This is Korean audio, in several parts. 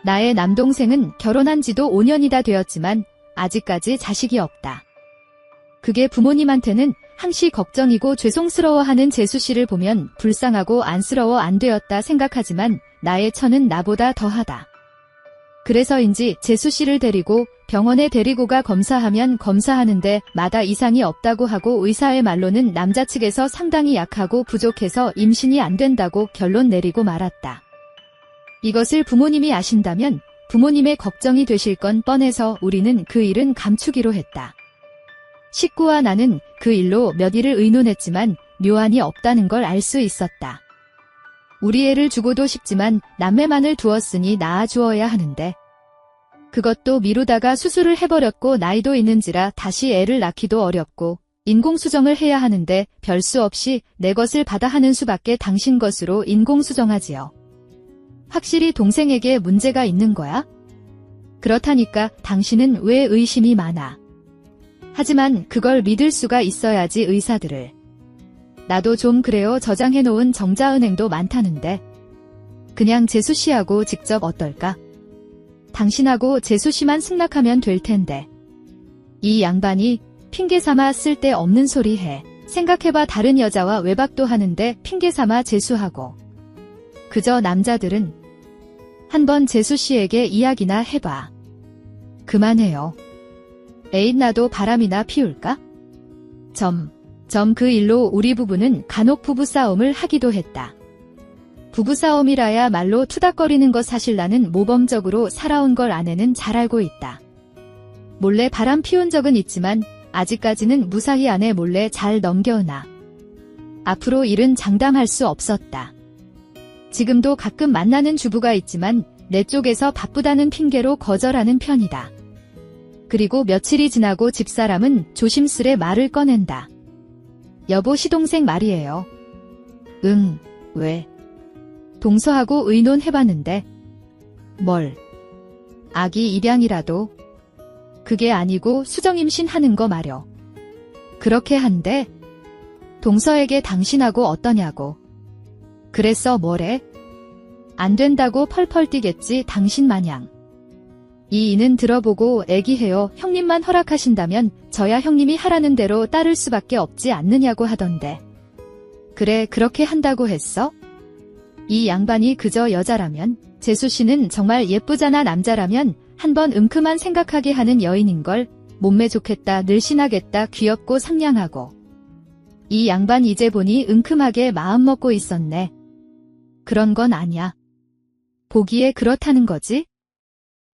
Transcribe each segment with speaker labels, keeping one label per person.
Speaker 1: 나의 남동생은 결혼한 지도 5년이다 되었지만 아직까지 자식이 없다. 그게 부모님한테는 항시 걱정이고 죄송스러워하는 재수씨를 보면 불쌍하고 안쓰러워 안 되었다 생각하지만 나의 처는 나보다 더하다. 그래서인지 재수씨를 데리고 병원에 데리고 가 검사하면 검사하는데 마다 이상이 없다고 하고 의사의 말로는 남자 측에서 상당히 약하고 부족해서 임신이 안 된다고 결론 내리고 말았다. 이것을 부모님이 아신다면 부모님의 걱정이 되실 건 뻔해서 우리는 그 일은 감추기로 했다. 식구와 나는 그 일로 몇 일을 의논했지만 묘안이 없다는 걸 알 수 있었다. 우리 애를 주고도 싶지만 남매만을 두었으니 낳아주어야 하는데 그것도 미루다가 수술을 해버렸고 나이도 있는지라 다시 애를 낳기도 어렵고 인공수정을 해야 하는데 별 수 없이 내 것을 받아 하는 수밖에 당신 것으로 인공수정하지요. 확실히 동생에게 문제가 있는 거야? 그렇다니까 당신은 왜 의심이 많아? 하지만 그걸 믿을 수가 있어야지 의사들을. 나도 좀 그래요. 저장해놓은 정자은행도 많다는데. 그냥 재수씨하고 직접 어떨까? 당신하고 재수씨만 승낙하면 될 텐데. 이 양반이 핑계삼아 쓸데없는 소리 해. 생각해봐 다른 여자와 외박도 하는데 핑계삼아 재수하고. 그저 남자들은 한번 재수씨에게 이야기나 해봐. 그만해요. 애인 나도 바람이나 피울까? 그 일로 우리 부부는 간혹 부부싸움을 하기도 했다. 부부싸움이라야 말로 투닥거리는 것 사실 나는 모범적으로 살아온 걸 아내는 잘 알고 있다. 몰래 바람 피운 적은 있지만 아직까지는 무사히 아내 몰래 잘 넘겨오나. 앞으로 일은 장담할 수 없었다. 지금도 가끔 만나는 주부가 있지만 내 쪽에서 바쁘다는 핑계로 거절하는 편이다. 그리고 며칠이 지나고 집사람은 조심스레 말을 꺼낸다. 여보 시동생 말이에요. 응, 왜? 동서하고 의논해봤는데. 뭘? 아기 입양이라도? 그게 아니고 수정임신하는 거 말여. 그렇게 한대? 동서에게 당신하고 어떠냐고. 그랬어 뭐래? 안 된다고 펄펄 뛰겠지 당신 마냥. 이 이는 들어보고 애기해요. 형님만 허락하신다면 저야 형님이 하라는 대로 따를 수밖에 없지 않느냐고 하던데. 그래 그렇게 한다고 했어? 이 양반이 그저 여자라면 재수씨는 정말 예쁘잖아. 남자라면 한번 은큼한 생각하게 하는 여인인걸. 몸매 좋겠다 늘씬하겠다 귀엽고 상냥하고. 이 양반 이제 보니 은큼하게 마음먹고 있었네. 그런 건 아냐. 보기에 그렇다는 거지?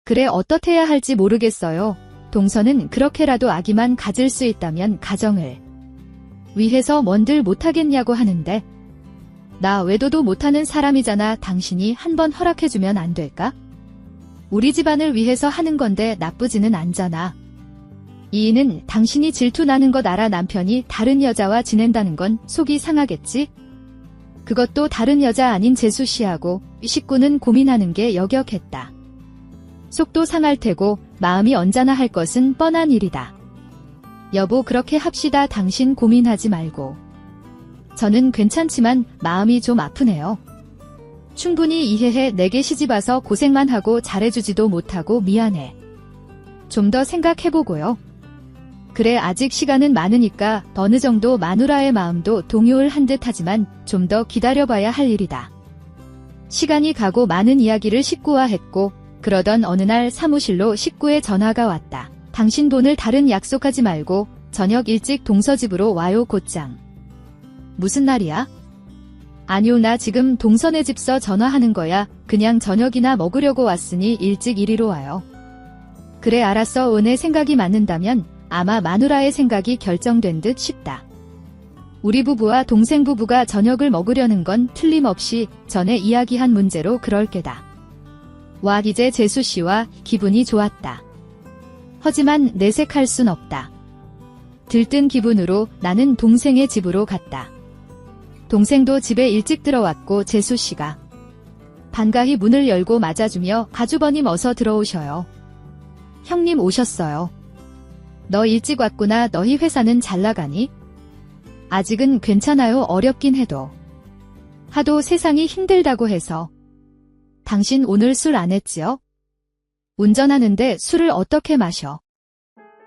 Speaker 1: 그래 어떻해야 할지 모르겠어요. 동서는 그렇게라도 아기만 가질 수 있다면 가정을 위해서 뭔들 못하겠냐고 하는데. 나 외도도 못하는 사람이잖아. 당신이 한번 허락해주면 안 될까? 우리 집안을 위해서 하는 건데 나쁘지는 않잖아. 이인은 당신이 질투나는 것 알아. 남편이 다른 여자와 지낸다는 건 속이 상하겠지? 그것도 다른 여자 아닌 재수씨하고 식구는 고민하는 게 역역했다. 속도 상할 테고 마음이 언짢아 할 것은 뻔한 일이다. 여보 그렇게 합시다. 당신 고민하지 말고. 저는 괜찮지만 마음이 좀 아프네요. 충분히 이해해. 내게 시집와서 고생만 하고 잘해주지도 못하고 미안해. 좀 더 생각해보고요. 그래 아직 시간은 많으니까 어느 정도 마누라의 마음도 동요를 한 듯 하지만 좀 더 기다려봐야 할 일이다. 시간이 가고 많은 이야기를 식구와 했고 그러던 어느 날 사무실로 식구의 전화가 왔다. 당신 돈을 다른 약속하지 말고 저녁 일찍 동서집으로 와요 곧장. 무슨 날이야? 아니요 나 지금 동서네 집서 전화하는 거야. 그냥 저녁이나 먹으려고 왔으니 일찍 이리로 와요. 그래 알았어. 은혜 생각이 맞는다면 아마 마누라의 생각이 결정된 듯 싶다. 우리 부부와 동생 부부가 저녁을 먹으려는 건 틀림없이 전에 이야기한 문제로 그럴 게다. 와 이제 재수씨와 기분이 좋았다. 하지만 내색할 순 없다. 들뜬 기분으로 나는 동생의 집으로 갔다. 동생도 집에 일찍 들어왔고 재수씨가 반가이 문을 열고 맞아주며 가주버님 어서 들어오셔요. 형님 오셨어요. 너 일찍 왔구나. 너희 회사는 잘 나가니? 아직은 괜찮아요. 어렵긴 해도. 하도 세상이 힘들다고 해서. 당신 오늘 술 안 했지요? 운전하는데 술을 어떻게 마셔?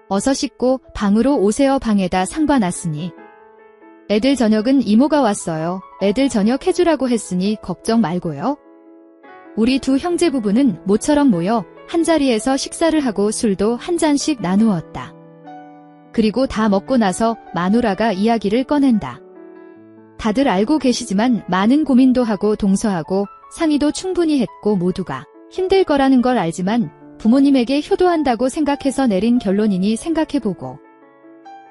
Speaker 1: 어서 씻고 방으로 오세요. 방에다 상봐놨으니. 애들 저녁은 이모가 왔어요. 애들 저녁 해주라고 했으니 걱정 말고요. 우리 두 형제 부부는 모처럼 모여 한자리에서 식사를 하고 술도 한 잔씩 나누었다. 그리고 다 먹고 나서 마누라가 이야기를 꺼낸다. 다들 알고 계시지만 많은 고민도 하고 동서하고 상의도 충분히 했고 모두가 힘들 거라는 걸 알지만 부모님에게 효도한다고 생각해서 내린 결론이니 생각해보고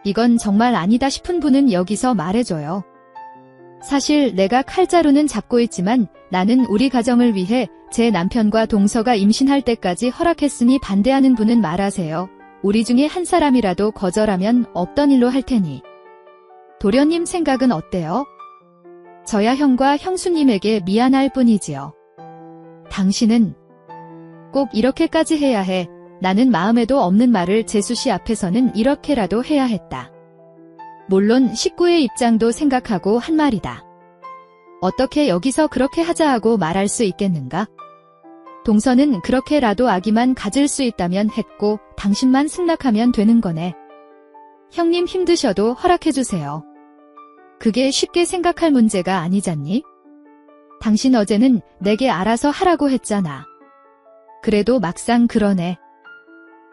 Speaker 1: 이건 정말 아니다 싶은 분은 여기서 말해줘요. 사실 내가 칼자루는 잡고 있지만 나는 우리 가정을 위해 제 남편과 동서가 임신할 때까지 허락했으니 반대하는 분은 말하세요. 우리 중에 한 사람이라도 거절하면 없던 일로 할 테니. 도련님 생각은 어때요? 저야 형과 형수님에게 미안할 뿐이지요. 당신은 꼭 이렇게까지 해야 해. 나는 마음에도 없는 말을 재수씨 앞에서는 이렇게라도 해야 했다. 물론 식구의 입장도 생각하고 한 말이다. 어떻게 여기서 그렇게 하자 하고 말할 수 있겠는가? 동서는 그렇게라도 아기만 가질 수 있다면 했고 당신만 승낙하면 되는 거네. 형님 힘드셔도 허락해주세요. 그게 쉽게 생각할 문제가 아니잖니? 당신 어제는 내게 알아서 하라고 했잖아. 그래도 막상 그러네.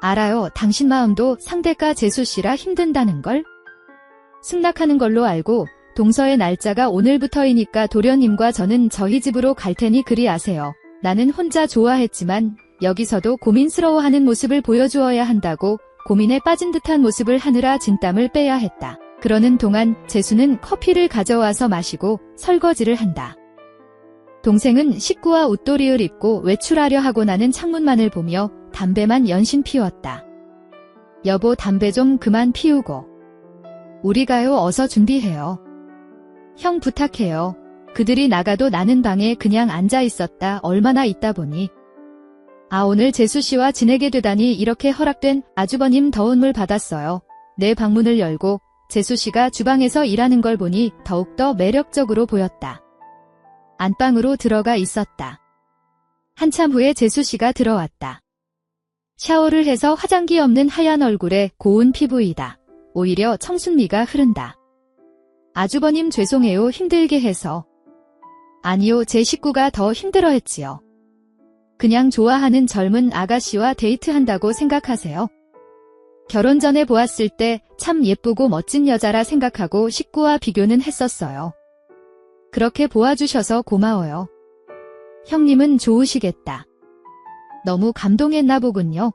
Speaker 1: 알아요. 당신 마음도 상대가 재수씨라 힘든다는 걸? 승낙하는 걸로 알고 동서의 날짜가 오늘부터이니까 도련님과 저는 저희 집으로 갈 테니 그리 아세요. 나는 혼자 좋아했지만 여기서도 고민스러워하는 모습을 보여주어야 한다고 고민에 빠진 듯한 모습을 하느라 진땀을 빼야 했다. 그러는 동안 재수는 커피를 가져와서 마시고 설거지를 한다. 동생은 식구와 웃도리을 입고 외출하려 하고 나는 창문만을 보며 담배만 연신 피웠다. 여보 담배 좀 그만 피우고. 우리 가요. 어서 준비해요. 형 부탁해요. 그들이 나가도 나는 방에 그냥 앉아 있었다. 얼마나 있다 보니. 아 오늘 재수씨와 지내게 되다니 이렇게 허락된 아주버님 더운 물 받았어요. 내 방문을 열고 재수씨가 주방에서 일하는 걸 보니 더욱더 매력적으로 보였다. 안방으로 들어가 있었다. 한참 후에 재수씨가 들어왔다. 샤워를 해서 화장기 없는 하얀 얼굴에 고운 피부이다. 오히려 청순미가 흐른다. 아주버님 죄송해요. 힘들게 해서. 아니요. 제 식구가 더 힘들어했지요. 그냥 좋아하는 젊은 아가씨와 데이트한다고 생각하세요? 결혼 전에 보았을 때 참 예쁘고 멋진 여자라 생각하고 식구와 비교는 했었어요. 그렇게 보아주셔서 고마워요. 형님은 좋으시겠다. 너무 감동했나 보군요.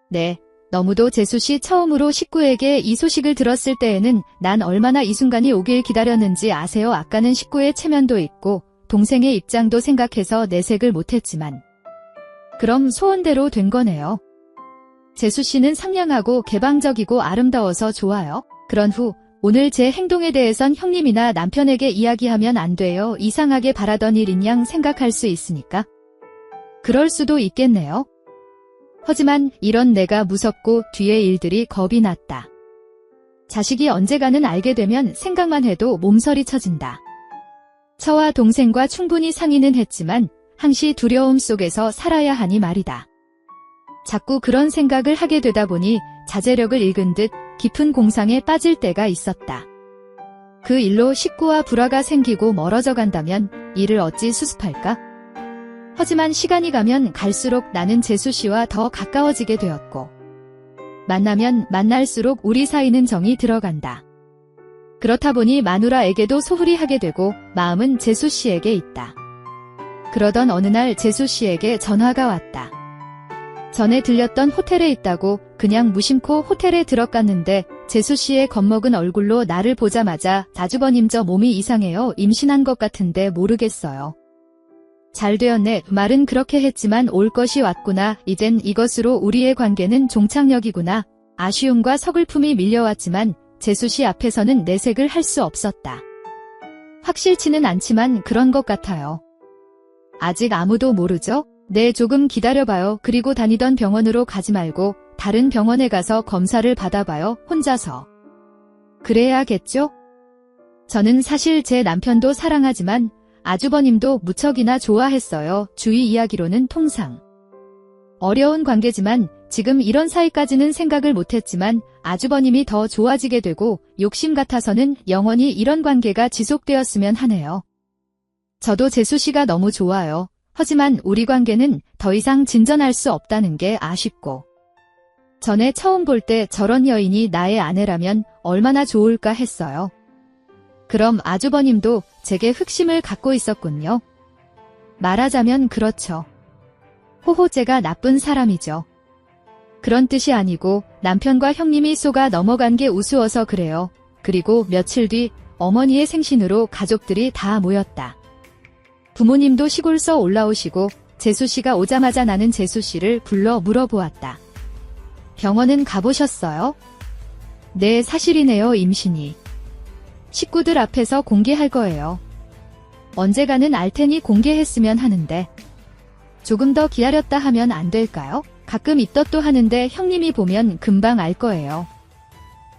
Speaker 1: 네, 너무도 재수씨 처음으로 식구에게 이 소식을 들었을 때에는 난 얼마나 이 순간이 오길 기다렸는지 아세요? 아까는 식구의 체면도 있고 동생의 입장도 생각해서 내색을 못했지만 그럼 소원대로 된 거네요. 재수씨는 상냥하고 개방적이고 아름다워서 좋아요. 그런 후 오늘 제 행동에 대해선 형님이나 남편에게 이야기하면 안 돼요. 이상하게 바라던 일인 양 생각할 수 있으니까. 그럴 수도 있겠네요. 하지만 이런 내가 무섭고 뒤에 일들이 겁이 났다. 자식이 언제가는 알게 되면 생각만 해도 몸서리 쳐진다. 저와 동생과 충분히 상의는 했지만 항시 두려움 속에서 살아야 하니 말이다. 자꾸 그런 생각을 하게 되다 보니 자제력을 잃은 듯 깊은 공상에 빠질 때가 있었다. 그 일로 식구와 불화가 생기고 멀어져 간다면 이를 어찌 수습할까? 하지만 시간이 가면 갈수록 나는 재수씨와 더 가까워지게 되었고 만나면 만날수록 우리 사이는 정이 들어간다. 그렇다 보니 마누라에게도 소홀히 하게 되고 마음은 재수씨에게 있다. 그러던 어느 날 재수씨에게 전화가 왔다. 전에 들렸던 호텔에 있다고 그냥 무심코 호텔에 들어갔는데 재수씨의 겁먹은 얼굴로 나를 보자마자 아주버님 저 몸이 이상해요. 임신한 것 같은데 모르겠어요. 잘 되었네. 말은 그렇게 했지만 올 것이 왔구나. 이젠 이것으로 우리의 관계는 종착역이구나. 아쉬움과 서글픔이 밀려왔지만 재수씨 앞에서는 내색을 할 수 없었다. 확실치는 않지만 그런 것 같아요. 아직 아무도 모르죠? 네, 조금 기다려봐요. 그리고 다니던 병원으로 가지 말고 다른 병원에 가서 검사를 받아봐요. 혼자서. 그래야겠죠? 저는 사실 제 남편도 사랑하지만 아주버님도 무척이나 좋아했어요. 주위 이야기로는 통상 어려운 관계지만 지금 이런 사이까지는 생각을 못했지만 아주버님이 더 좋아지게 되고 욕심 같아서는 영원히 이런 관계가 지속되었으면 하네요. 저도 재수 씨가 너무 좋아요. 하지만 우리 관계는 더 이상 진전할 수 없다는 게 아쉽고. 전에 처음 볼 때 저런 여인이 나의 아내라면 얼마나 좋을까 했어요. 그럼 아주버님도 제게 흑심을 갖고 있었군요. 말하자면 그렇죠. 호호제가 나쁜 사람이죠. 그런 뜻이 아니고 남편과 형님이 속아 넘어간 게 우스워서 그래요. 그리고 며칠 뒤 어머니의 생신으로 가족들이 다 모였다. 부모님도 시골서 올라오시고 재수씨가 오자마자 나는 재수씨를 불러 물어보았다. 병원은 가보셨어요? 네, 사실이네요, 임신이. 식구들 앞에서 공개할 거예요. 언제가는 알 테니 공개했으면 하는데. 조금 더 기다렸다 하면 안 될까요? 가끔 입덧도 하는데 형님이 보면 금방 알 거예요.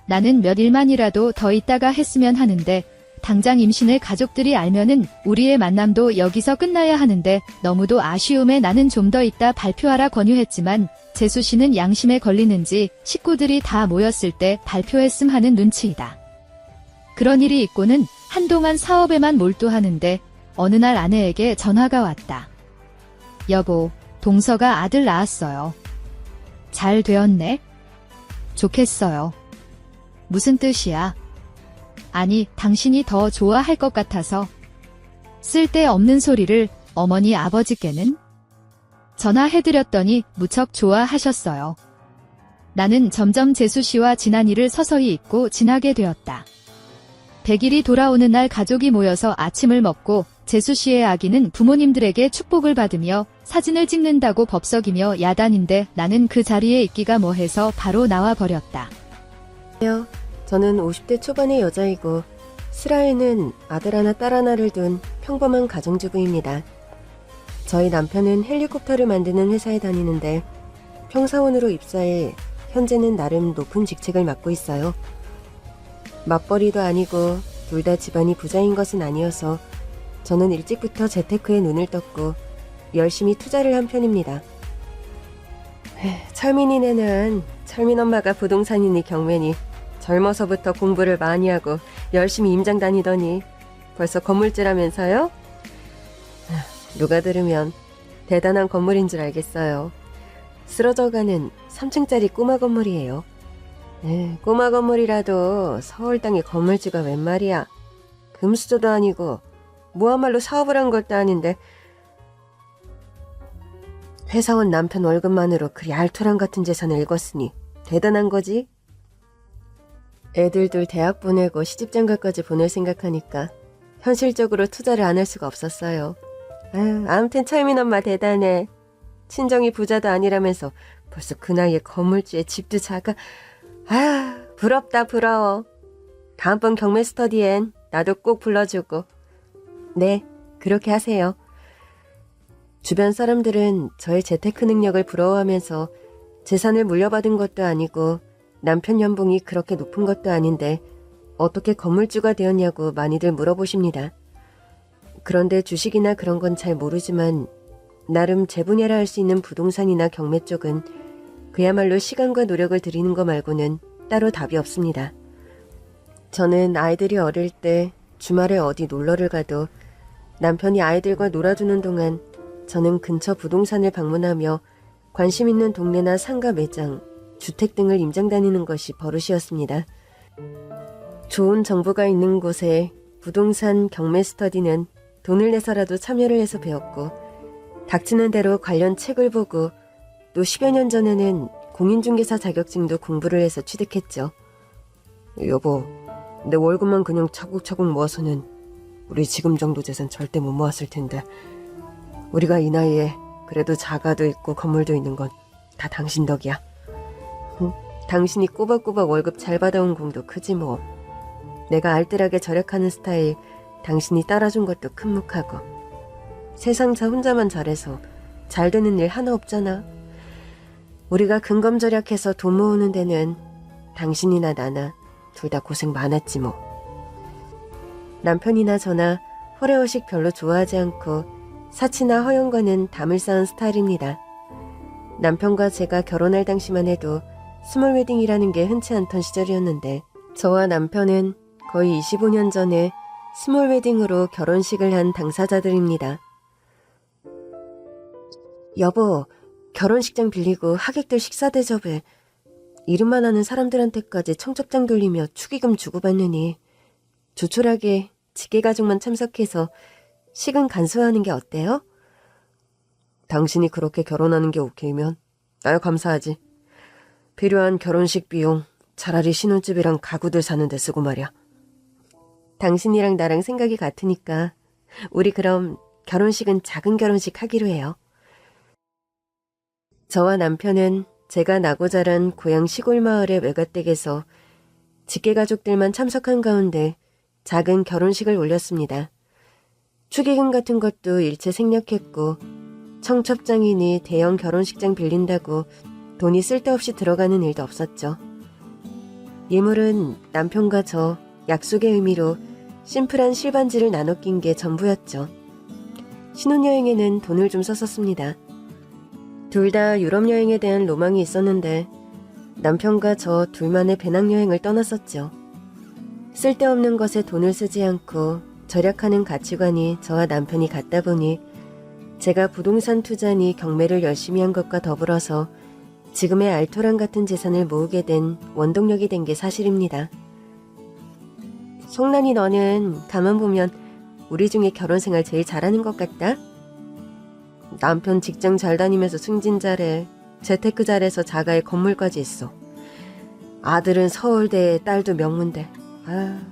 Speaker 1: 나는 몇 일만이라도 더 있다가 했으면 하는데 당장 임신을 가족들이 알면은 우리의 만남도 여기서 끝나야 하는데 너무도 아쉬움에 나는 좀 더 있다 발표하라 권유했지만 재수 씨는 양심에 걸리는지 식구들이 다 모였을 때 발표했음 하는 눈치이다. 그런 일이 있고는 한동안 사업에만 몰두하는데 어느 날 아내에게 전화가 왔다. 여보, 동서가 아들 낳았어요. 잘 되었네? 좋겠어요. 무슨 뜻이야? 아니, 당신이 더 좋아할 것 같아서. 쓸데없는 소리를 어머니 아버지께는? 전화해드렸더니 무척 좋아하셨어요. 나는 점점 재수 씨와 지난 일을 서서히 잊고 지나게 되었다. 100일이 돌아오는 날 가족이 모여서 아침을 먹고 재수 씨의 아기는 부모님들에게 축복을 받으며 사진을 찍는다고 법석이며 야단인데 나는 그 자리에 있기가 뭐해서 바로 나와 버렸다.
Speaker 2: 저는 50대 초반의 여자이고 슬하에는 아들 하나 딸 하나를 둔 평범한 가정주부입니다. 저희 남편은 헬리콥터를 만드는 회사에 다니는데 평사원으로 입사해 현재는 나름 높은 직책을 맡고 있어요. 맞벌이도 아니고 둘 다 집안이 부자인 것은 아니어서 저는 일찍부터 재테크에 눈을 떴고 열심히 투자를 한 편입니다. 철민이네는 철민 엄마가 부동산이니 경매니 젊어서부터 공부를 많이 하고 열심히 임장 다니더니 벌써 건물주라면서요? 누가 들으면 대단한 건물인 줄 알겠어요. 쓰러져가는 3층짜리 꼬마 건물이에요. 꼬마 건물이라도 서울 땅에 건물주가 웬 말이야. 금수저도 아니고 무함말로 사업을 한 것도 아닌데 회사원 남편 월급만으로 그리 알토란 같은 재산을 읽었으니 대단한 거지. 애들 둘 대학 보내고 시집장가까지 보낼 생각하니까 현실적으로 투자를 안 할 수가 없었어요. 아무튼 철민 엄마 대단해. 친정이 부자도 아니라면서 벌써 그 나이에 건물주에 집도 작아. 부럽다 부러워. 다음번 경매 스터디엔 나도 꼭 불러주고. 네, 그렇게 하세요. 주변 사람들은 저의 재테크 능력을 부러워하면서 재산을 물려받은 것도 아니고 남편 연봉이 그렇게 높은 것도 아닌데 어떻게 건물주가 되었냐고 많이들 물어보십니다. 그런데 주식이나 그런 건 잘 모르지만 나름 제 분야라 할 수 있는 부동산이나 경매 쪽은 그야말로 시간과 노력을 들이는 거 말고는 따로 답이 없습니다. 저는 아이들이 어릴 때 주말에 어디 놀러를 가도 남편이 아이들과 놀아주는 동안 저는 근처 부동산을 방문하며 관심 있는 동네나 상가 매장, 주택 등을 임장 다니는 것이 버릇이었습니다. 좋은 정보가 있는 곳에 부동산 경매 스터디는 돈을 내서라도 참여를 해서 배웠고 닥치는 대로 관련 책을 보고 또 10여 년 전에는 공인중개사 자격증도 공부를 해서 취득했죠. 여보, 내 월급만 그냥 차곡차곡 모아서는 우리 지금 정도 재산 절대 못 모았을 텐데 우리가 이 나이에 그래도 자가도 있고 건물도 있는 건 다 당신 덕이야. 당신이 꼬박꼬박 월급 잘 받아온 공도 크지 뭐. 내가 알뜰하게 절약하는 스타일 당신이 따라준 것도 큰 몫하고. 세상 자 혼자만 잘해서 잘 되는 일 하나 없잖아. 우리가 근검절약해서 돈 모으는 데는 당신이나 나나 둘 다 고생 많았지 뭐. 남편이나 저나 호레호식 별로 좋아하지 않고 사치나 허영과는 담을 쌓은 스타일입니다. 남편과 제가 결혼할 당시만 해도 스몰 웨딩이라는 게 흔치 않던 시절이었는데 저와 남편은 거의 25년 전에 스몰 웨딩으로 결혼식을 한 당사자들입니다. 여보, 결혼식장 빌리고 하객들 식사 대접에 이름만 아는 사람들한테까지 청첩장 돌리며 축의금 주고받느니 조촐하게 직계가족만 참석해서 식은 간소화하는 게 어때요? 당신이 그렇게 결혼하는 게 오케이면 나야 감사하지. 필요한 결혼식 비용 차라리 신혼집이랑 가구들 사는 데 쓰고 말이야. 당신이랑 나랑 생각이 같으니까 우리 그럼 결혼식은 작은 결혼식 하기로 해요. 저와 남편은 제가 나고 자란 고향 시골 마을의 외가댁에서 직계가족들만 참석한 가운데 작은 결혼식을 올렸습니다. 축의금 같은 것도 일체 생략했고 청첩장이니 대형 결혼식장 빌린다고 돈이 쓸데없이 들어가는 일도 없었죠. 예물은 남편과 저 약속의 의미로 심플한 실반지를 나눠 낀 게 전부였죠. 신혼여행에는 돈을 좀 썼었습니다. 둘 다 유럽 여행에 대한 로망이 있었는데 남편과 저 둘만의 배낭여행을 떠났었죠. 쓸데없는 것에 돈을 쓰지 않고 절약하는 가치관이 저와 남편이 같다 보니 제가 부동산 투자니 경매를 열심히 한 것과 더불어서 지금의 알토란 같은 재산을 모으게 된 원동력이 된 게 사실입니다. 송란이 너는 가만 보면 우리 중에 결혼생활 제일 잘하는 것 같다? 남편 직장 잘 다니면서 승진 잘해. 재테크 잘해서 자가의 건물까지 있어. 아들은 서울대, 딸도 명문대.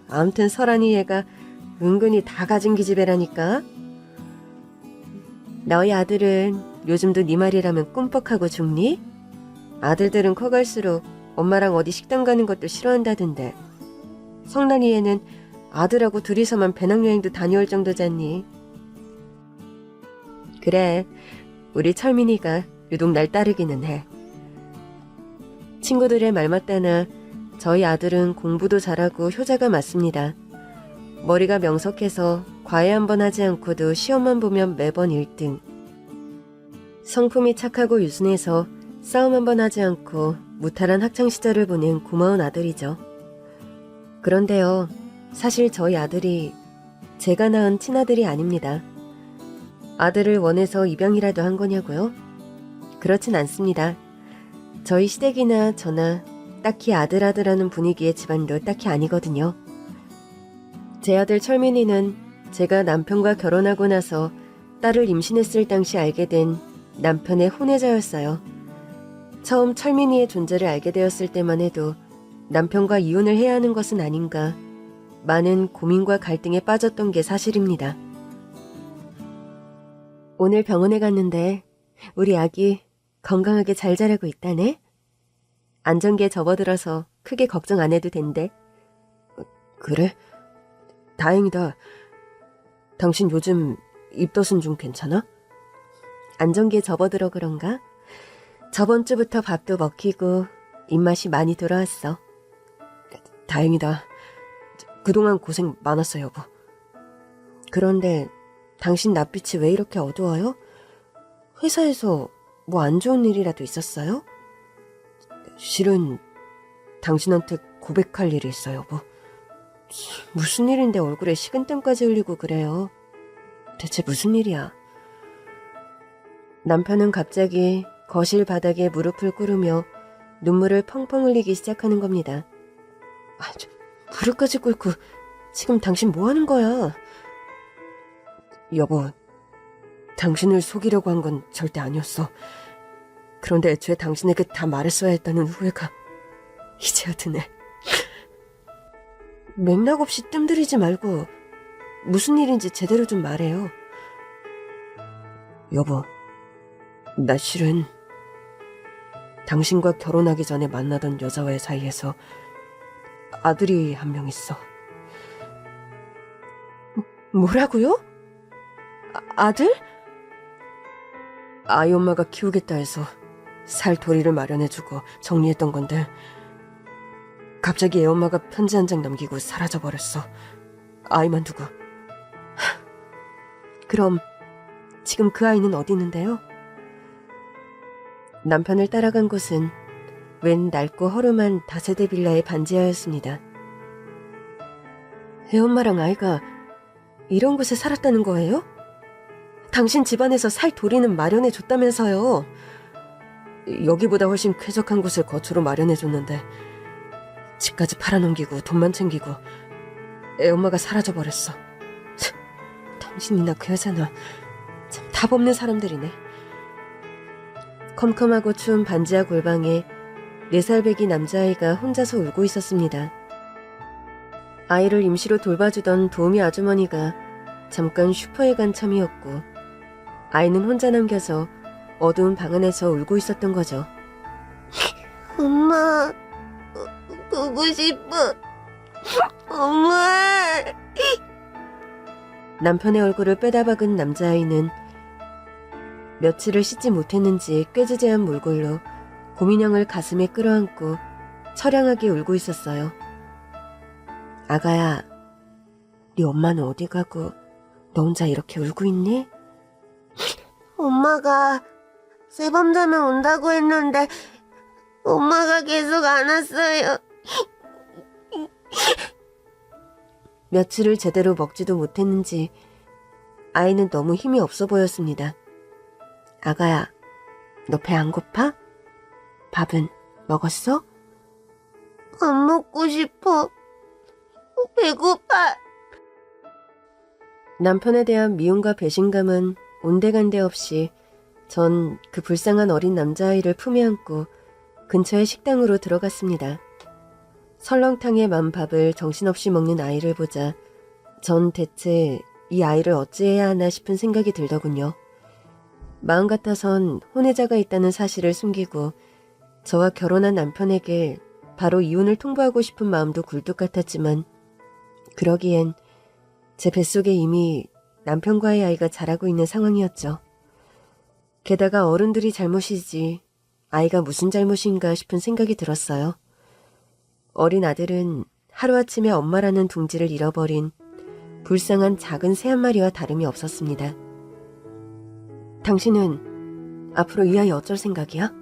Speaker 2: 아무튼 설아니 얘가 은근히 다 가진 기집애라니까. 너희 아들은 요즘도 네 말이라면 꿈뻑하고 죽니? 아들들은 커갈수록 엄마랑 어디 식당 가는 것도 싫어한다던데. 성란이 얘는 아들하고 둘이서만 배낭여행도 다녀올 정도잖니. 그래, 우리 철민이가 유독 날 따르기는 해. 친구들의 말 맞다나 저희 아들은 공부도 잘하고 효자가 맞습니다. 머리가 명석해서 과외 한 번 하지 않고도 시험만 보면 매번 1등. 성품이 착하고 유순해서 싸움 한 번 하지 않고 무탈한 학창시절을 보낸 고마운 아들이죠. 그런데요, 사실 저희 아들이 제가 낳은 친아들이 아닙니다. 아들을 원해서 입양이라도 한 거냐고요? 그렇진 않습니다. 저희 시댁이나 저나 딱히 아들하는 분위기의 집안도 딱히 아니거든요. 제 아들 철민이는 제가 남편과 결혼하고 나서 딸을 임신했을 당시 알게 된 남편의 혼외자였어요. 처음 철민이의 존재를 알게 되었을 때만 해도 남편과 이혼을 해야 하는 것은 아닌가 많은 고민과 갈등에 빠졌던 게 사실입니다. 오늘 병원에 갔는데 우리 아기 건강하게 잘 자라고 있다네? 안전기에 접어들어서 크게 걱정 안 해도 된대. 그래? 다행이다. 당신 요즘 입덧은 좀 괜찮아? 안전기에 접어들어 그런가? 저번 주부터 밥도 먹히고 입맛이 많이 돌아왔어. 다행이다. 그동안 고생 많았어, 여보. 그런데 당신 낯빛이 왜 이렇게 어두워요? 회사에서 뭐 안 좋은 일이라도 있었어요? 실은 당신한테 고백할 일이 있어요, 여보. 무슨 일인데 얼굴에 식은땀까지 흘리고 그래요? 대체 무슨 일이야? 남편은 갑자기 거실 바닥에 무릎을 꿇으며 눈물을 펑펑 흘리기 시작하는 겁니다. 무릎까지 꿇고 지금 당신 뭐 하는 거야? 여보, 당신을 속이려고 한 건 절대 아니었어. 그런데 애초에 당신에게 다 말했어야 했다는 후회가 이제야 드네. 맥락 없이 뜸들이지 말고 무슨 일인지 제대로 좀 말해요. 여보, 나 실은 당신과 결혼하기 전에 만나던 여자와의 사이에서 아들이 한 명 있어. 뭐라고요? 아들? 아이 엄마가 키우겠다 해서 살 도리를 마련해주고 정리했던 건데 갑자기 애 엄마가 편지 한 장 남기고 사라져버렸어. 아이만 두고. 그럼 지금 그 아이는 어디 있는데요? 남편을 따라간 곳은 웬 낡고 허름한 다세대 빌라의 반지하였습니다. 애엄마랑 아이가 이런 곳에 살았다는 거예요? 당신 집안에서 살 도리는 마련해줬다면서요. 여기보다 훨씬 쾌적한 곳을 거처로 마련해줬는데 집까지 팔아넘기고 돈만 챙기고 애엄마가 사라져버렸어. 당신이나 그 여자나 참 답없는 사람들이네. 컴컴하고 추운 반지하 골방에 4살배기 남자아이가 혼자서 울고 있었습니다. 아이를 임시로 돌봐주던 도우미 아주머니가 잠깐 슈퍼에 간 참이었고 아이는 혼자 남겨서 어두운 방 안에서 울고 있었던 거죠.
Speaker 3: 엄마, 보고 싶어. 엄마.
Speaker 2: 남편의 얼굴을 빼다박은 남자아이는 며칠을 씻지 못했는지 꾀지지한 몰골로 고민형을 가슴에 끌어안고 처량하게 울고 있었어요. 아가야, 네 엄마는 어디 가고 너 혼자 이렇게 울고 있니?
Speaker 3: 엄마가 새밤 자면 온다고 했는데 엄마가 계속 안 왔어요.
Speaker 2: 며칠을 제대로 먹지도 못했는지 아이는 너무 힘이 없어 보였습니다. 아가야, 너 배 안 고파? 밥은 먹었어?
Speaker 3: 밥 먹고 싶어. 배고파.
Speaker 2: 남편에 대한 미움과 배신감은 온데간데 없이 전 그 불쌍한 어린 남자아이를 품에 안고 근처의 식당으로 들어갔습니다. 설렁탕에 만 밥을 정신없이 먹는 아이를 보자 전 대체 이 아이를 어찌해야 하나 싶은 생각이 들더군요. 마음 같아선 혼외자가 있다는 사실을 숨기고 저와 결혼한 남편에게 바로 이혼을 통보하고 싶은 마음도 굴뚝 같았지만 그러기엔 제 뱃속에 이미 남편과의 아이가 자라고 있는 상황이었죠. 게다가 어른들이 잘못이지 아이가 무슨 잘못인가 싶은 생각이 들었어요. 어린 아들은 하루아침에 엄마라는 둥지를 잃어버린 불쌍한 작은 새 한 마리와 다름이 없었습니다. 당신은 앞으로 이 아이 어쩔 생각이야?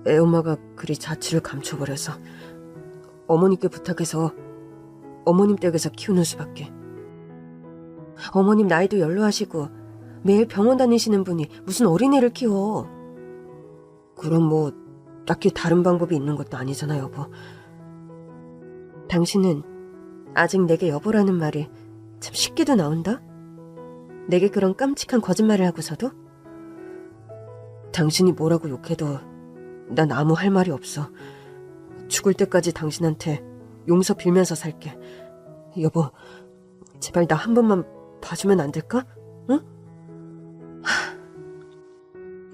Speaker 2: 애엄마가 그리 자취를 감춰버려서 어머니께 부탁해서 어머님 댁에서 키우는 수밖에. 어머님 나이도 연로하시고 매일 병원 다니시는 분이 무슨 어린애를 키워. 그럼 뭐 딱히 다른 방법이 있는 것도 아니잖아, 여보. 당신은 아직 내게 여보라는 말이 참 쉽게도 나온다? 내게 그런 깜찍한 거짓말을 하고서도? 당신이 뭐라고 욕해도 난 아무 할 말이 없어. 죽을 때까지 당신한테 용서 빌면서 살게. 여보, 제발 나 한 번만 봐주면 안 될까? 응?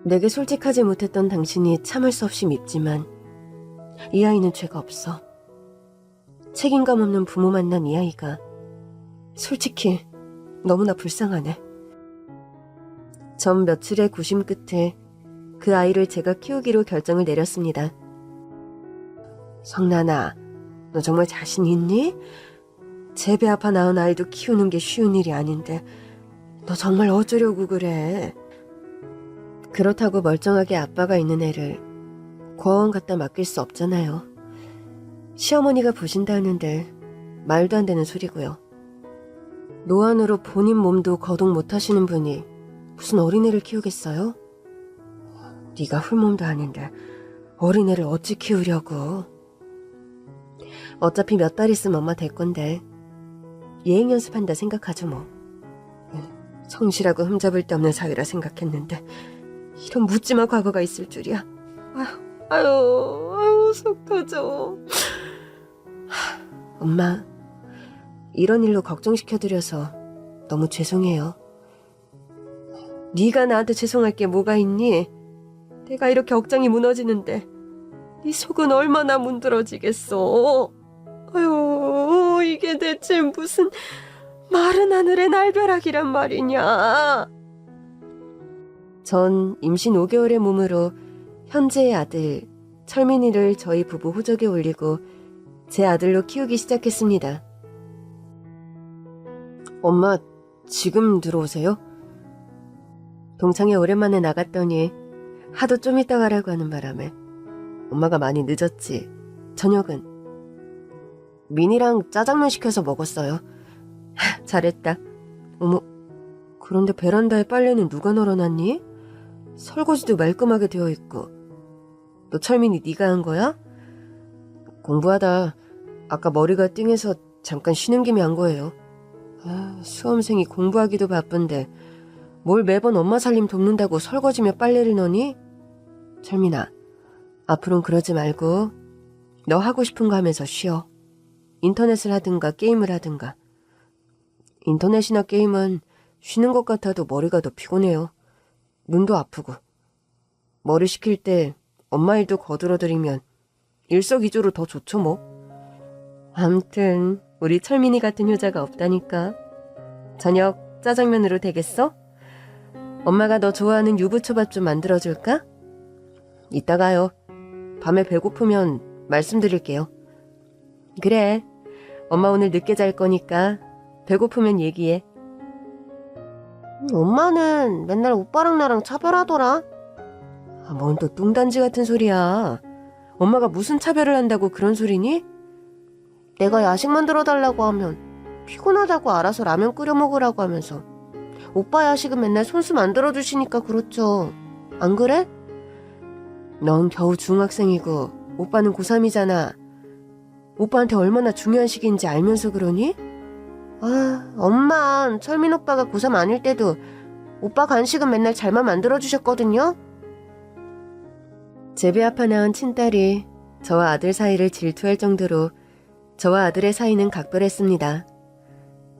Speaker 2: 내게 솔직하지 못했던 당신이 참을 수 없이 밉지만 이 아이는 죄가 없어. 책임감 없는 부모 만난 이 아이가 솔직히 너무나 불쌍하네. 전 며칠의 구심 끝에 그 아이를 제가 키우기로 결정을 내렸습니다. 성란아, 너 정말 자신 있니? 제 배 아파 낳은 아이도 키우는 게 쉬운 일이 아닌데 너 정말 어쩌려고 그래? 그렇다고 멀쩡하게 아빠가 있는 애를 고아원 갖다 맡길 수 없잖아요. 시어머니가 보신다는데 말도 안 되는 소리고요. 노안으로 본인 몸도 거동 못하시는 분이 무슨 어린애를 키우겠어요? 네가 훌몸도 아닌데 어린애를 어찌 키우려고. 어차피 몇 달 있으면 엄마 될 건데 예행 연습한다 생각하죠 뭐. 성실하고 흠잡을 데 없는 사위라 생각했는데 이런 묻지마 과거가 있을 줄이야. 아유 속 터져. 엄마, 이런 일로 걱정시켜드려서 너무 죄송해요. 네가 나한테 죄송할 게 뭐가 있니? 내가 이렇게 억장이 무너지는데 네 속은 얼마나 문드러지겠어. 아유, 이게 대체 무슨 마른 하늘의 날벼락이란 말이냐. 전 임신 5개월의 몸으로 현재의 아들 철민이를 저희 부부 호적에 올리고 제 아들로 키우기 시작했습니다. 엄마, 지금 들어오세요? 동창회 오랜만에 나갔더니 하도 좀 이따 가라고 하는 바람에 엄마가 많이 늦었지. 저녁은 민이랑 짜장면 시켜서 먹었어요. 잘했다. 어머, 그런데 베란다에 빨래는 누가 널어놨니? 설거지도 말끔하게 되어 있고. 너 철민이 네가 한 거야? 공부하다 아까 머리가 띵해서 잠깐 쉬는 김에 한 거예요. 수험생이 공부하기도 바쁜데 뭘 매번 엄마 살림 돕는다고 설거지며 빨래를 넣니? 철민아, 앞으로는 그러지 말고 너 하고 싶은 거 하면서 쉬어. 인터넷을 하든가 게임을 하든가. 인터넷이나 게임은 쉬는 것 같아도 머리가 더 피곤해요. 눈도 아프고. 머리 식힐 때 엄마 일도 거들어드리면 일석이조로 더 좋죠 뭐. 암튼 우리 철민이 같은 효자가 없다니까. 저녁 짜장면으로 되겠어? 엄마가 너 좋아하는 유부초밥 좀 만들어줄까? 이따가요. 밤에 배고프면 말씀드릴게요. 그래. 엄마 오늘 늦게 잘 거니까 배고프면 얘기해.
Speaker 3: 엄마는 맨날 오빠랑 나랑 차별하더라.
Speaker 2: 뭔 또 뚱단지 같은 소리야. 엄마가 무슨 차별을 한다고 그런 소리니?
Speaker 3: 내가 야식 만들어 달라고 하면 피곤하다고 알아서 라면 끓여 먹으라고 하면서 오빠 야식은 맨날 손수 만들어 주시니까 그렇죠. 안 그래?
Speaker 2: 넌 겨우 중학생이고 오빠는 고3이잖아. 오빠한테 얼마나 중요한 시기인지 알면서 그러니?
Speaker 3: 엄마, 철민 오빠가 고3 아닐 때도 오빠 간식은 맨날 잘만 만들어 주셨거든요.
Speaker 2: 제비 아파 낳은 친딸이 저와 아들 사이를 질투할 정도로 저와 아들의 사이는 각별했습니다.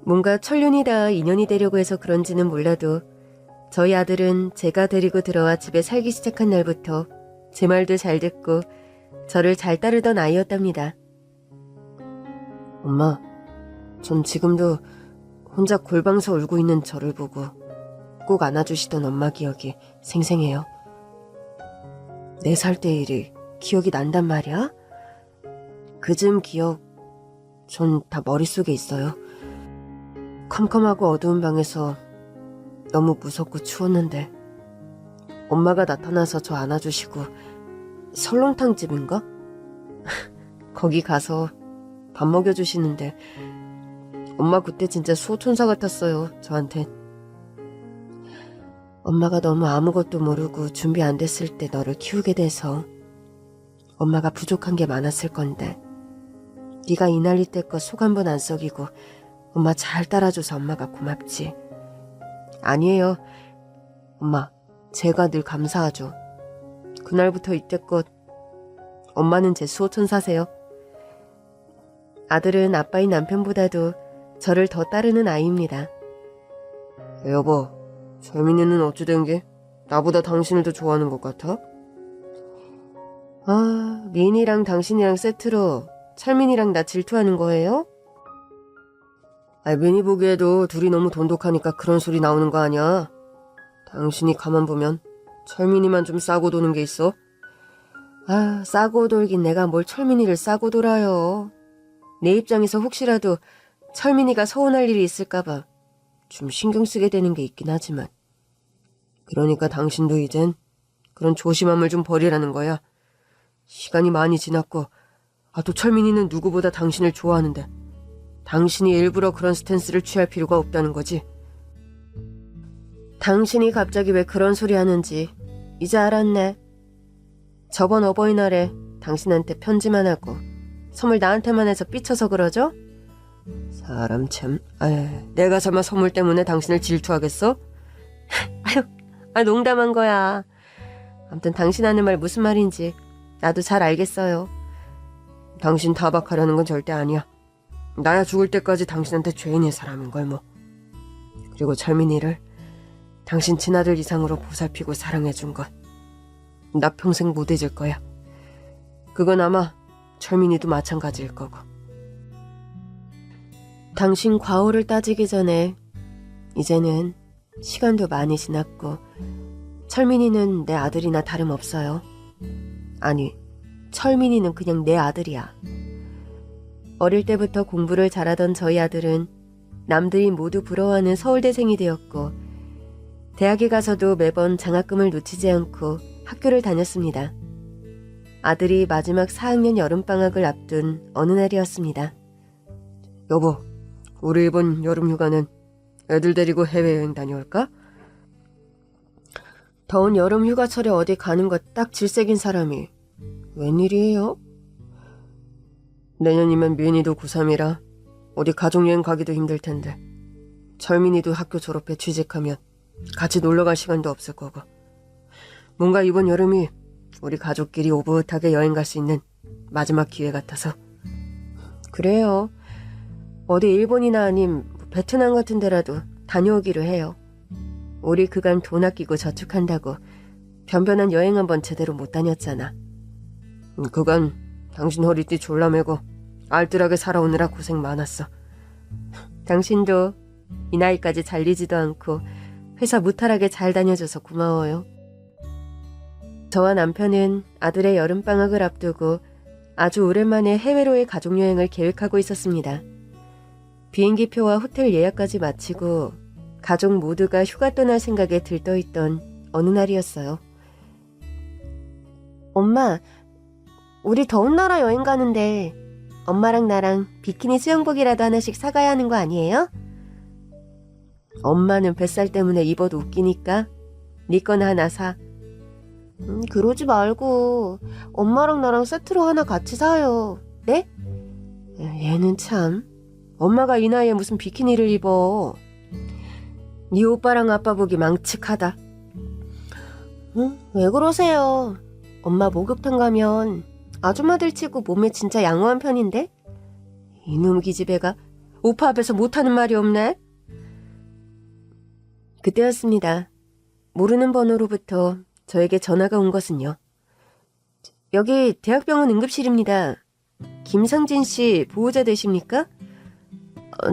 Speaker 2: 뭔가 천륜이 닿아 인연이 되려고 해서 그런지는 몰라도 저희 아들은 제가 데리고 들어와 집에 살기 시작한 날부터 제 말도 잘 듣고 저를 잘 따르던 아이였답니다. 엄마, 전 지금도 혼자 골방서 울고 있는 저를 보고 꼭 안아주시던 엄마 기억이 생생해요. 4살 때 일이 기억이 난단 말이야? 그즘 기억 전 다 머릿속에 있어요. 컴컴하고 어두운 방에서 너무 무섭고 추웠는데 엄마가 나타나서 저 안아주시고 설렁탕 집인가? 거기 가서 밥 먹여주시는데 엄마 그때 진짜 수호천사 같았어요, 저한텐. 엄마가 너무 아무것도 모르고 준비 안 됐을 때 너를 키우게 돼서 엄마가 부족한 게 많았을 건데 네가 이 난리 때껏 속 한 번 안 썩이고 엄마 잘 따라줘서 엄마가 고맙지. 아니에요. 엄마, 제가 늘 감사하죠. 그날부터 이때껏 엄마는 제 수호천사세요. 아들은 아빠인 남편보다도 저를 더 따르는 아이입니다. 여보, 철민이는 어찌 된 게 나보다 당신을 더 좋아하는 것 같아? 민이랑 당신이랑 세트로 철민이랑 나 질투하는 거예요? 민이 보기에도 둘이 너무 돈독하니까 그런 소리 나오는 거 아니야. 당신이 가만 보면 철민이만 좀 싸고 도는 게 있어. 싸고 돌긴 내가 뭘 철민이를 싸고 돌아요. 내 입장에서 혹시라도 철민이가 서운할 일이 있을까봐 좀 신경 쓰게 되는 게 있긴 하지만. 그러니까 당신도 이젠 그런 조심함을 좀 버리라는 거야. 시간이 많이 지났고 또 철민이는 누구보다 당신을 좋아하는데 당신이 일부러 그런 스탠스를 취할 필요가 없다는 거지. 당신이 갑자기 왜 그런 소리 하는지 이제 알았네. 저번 어버이날에 당신한테 편지만 하고 선물 나한테만 해서 삐쳐서 그러죠? 사람 참. 내가 설마 선물 때문에 당신을 질투하겠어? 농담한 거야. 아무튼 당신 하는 말 무슨 말인지 나도 잘 알겠어요. 당신 타박하려는 건 절대 아니야. 나야 죽을 때까지 당신한테 죄인의 사람인걸 뭐. 그리고 철민이를 당신 친아들 이상으로 보살피고 사랑해준 것 나 평생 못 잊을 거야. 그건 아마 철민이도 마찬가지일 거고. 당신 과오를 따지기 전에 이제는 시간도 많이 지났고 철민이는 내 아들이나 다름없어요. 아니, 철민이는 그냥 내 아들이야. 어릴 때부터 공부를 잘하던 저희 아들은 남들이 모두 부러워하는 서울대생이 되었고 대학에 가서도 매번 장학금을 놓치지 않고 학교를 다녔습니다. 아들이 마지막 4학년 여름방학을 앞둔 어느 날이었습니다. 여보, 우리 이번 여름휴가는 애들 데리고 해외여행 다녀올까? 더운 여름휴가철에 어디 가는 거 딱 질색인 사람이 웬일이에요? 내년이면 민이도 고3이라 어디 가족여행 가기도 힘들 텐데 철민이도 학교 졸업해 취직하면 같이 놀러갈 시간도 없을 거고 뭔가 이번 여름이 우리 가족끼리 오붓하게 여행 갈 수 있는 마지막 기회 같아서. 그래요. 어디 일본이나 아님 베트남 같은 데라도 다녀오기로 해요. 우리 그간 돈 아끼고 저축한다고 변변한 여행 한번 제대로 못 다녔잖아. 그간 당신 허리띠 졸라매고 알뜰하게 살아오느라 고생 많았어. 당신도 이 나이까지 잘리지도 않고 회사 무탈하게 잘 다녀줘서 고마워요. 저와 남편은 아들의 여름방학을 앞두고 아주 오랜만에 해외로의 가족여행을 계획하고 있었습니다. 비행기표와 호텔 예약까지 마치고 가족 모두가 휴가 떠날 생각에 들떠있던 어느 날이었어요.
Speaker 3: 엄마, 우리 더운 나라 여행 가는데 엄마랑 나랑 비키니 수영복이라도 하나씩 사가야 하는 거 아니에요?
Speaker 2: 엄마는 뱃살 때문에 입어도 웃기니까 네 거나 하나 사.
Speaker 3: 그러지 말고 엄마랑 나랑 세트로 하나 같이 사요. 네?
Speaker 2: 얘는 참. 엄마가 이 나이에 무슨 비키니를 입어. 네 오빠랑 아빠 보기 망측하다.
Speaker 3: 왜 그러세요? 엄마 목욕탕 가면 아줌마들 치고 몸에 진짜 양호한 편인데?
Speaker 2: 이놈 기집애가 오빠 앞에서 못하는 말이 없네. 그때였습니다. 모르는 번호로부터 저에게 전화가 온 것은요. 여기 대학병원 응급실입니다. 김상진 씨 보호자 되십니까?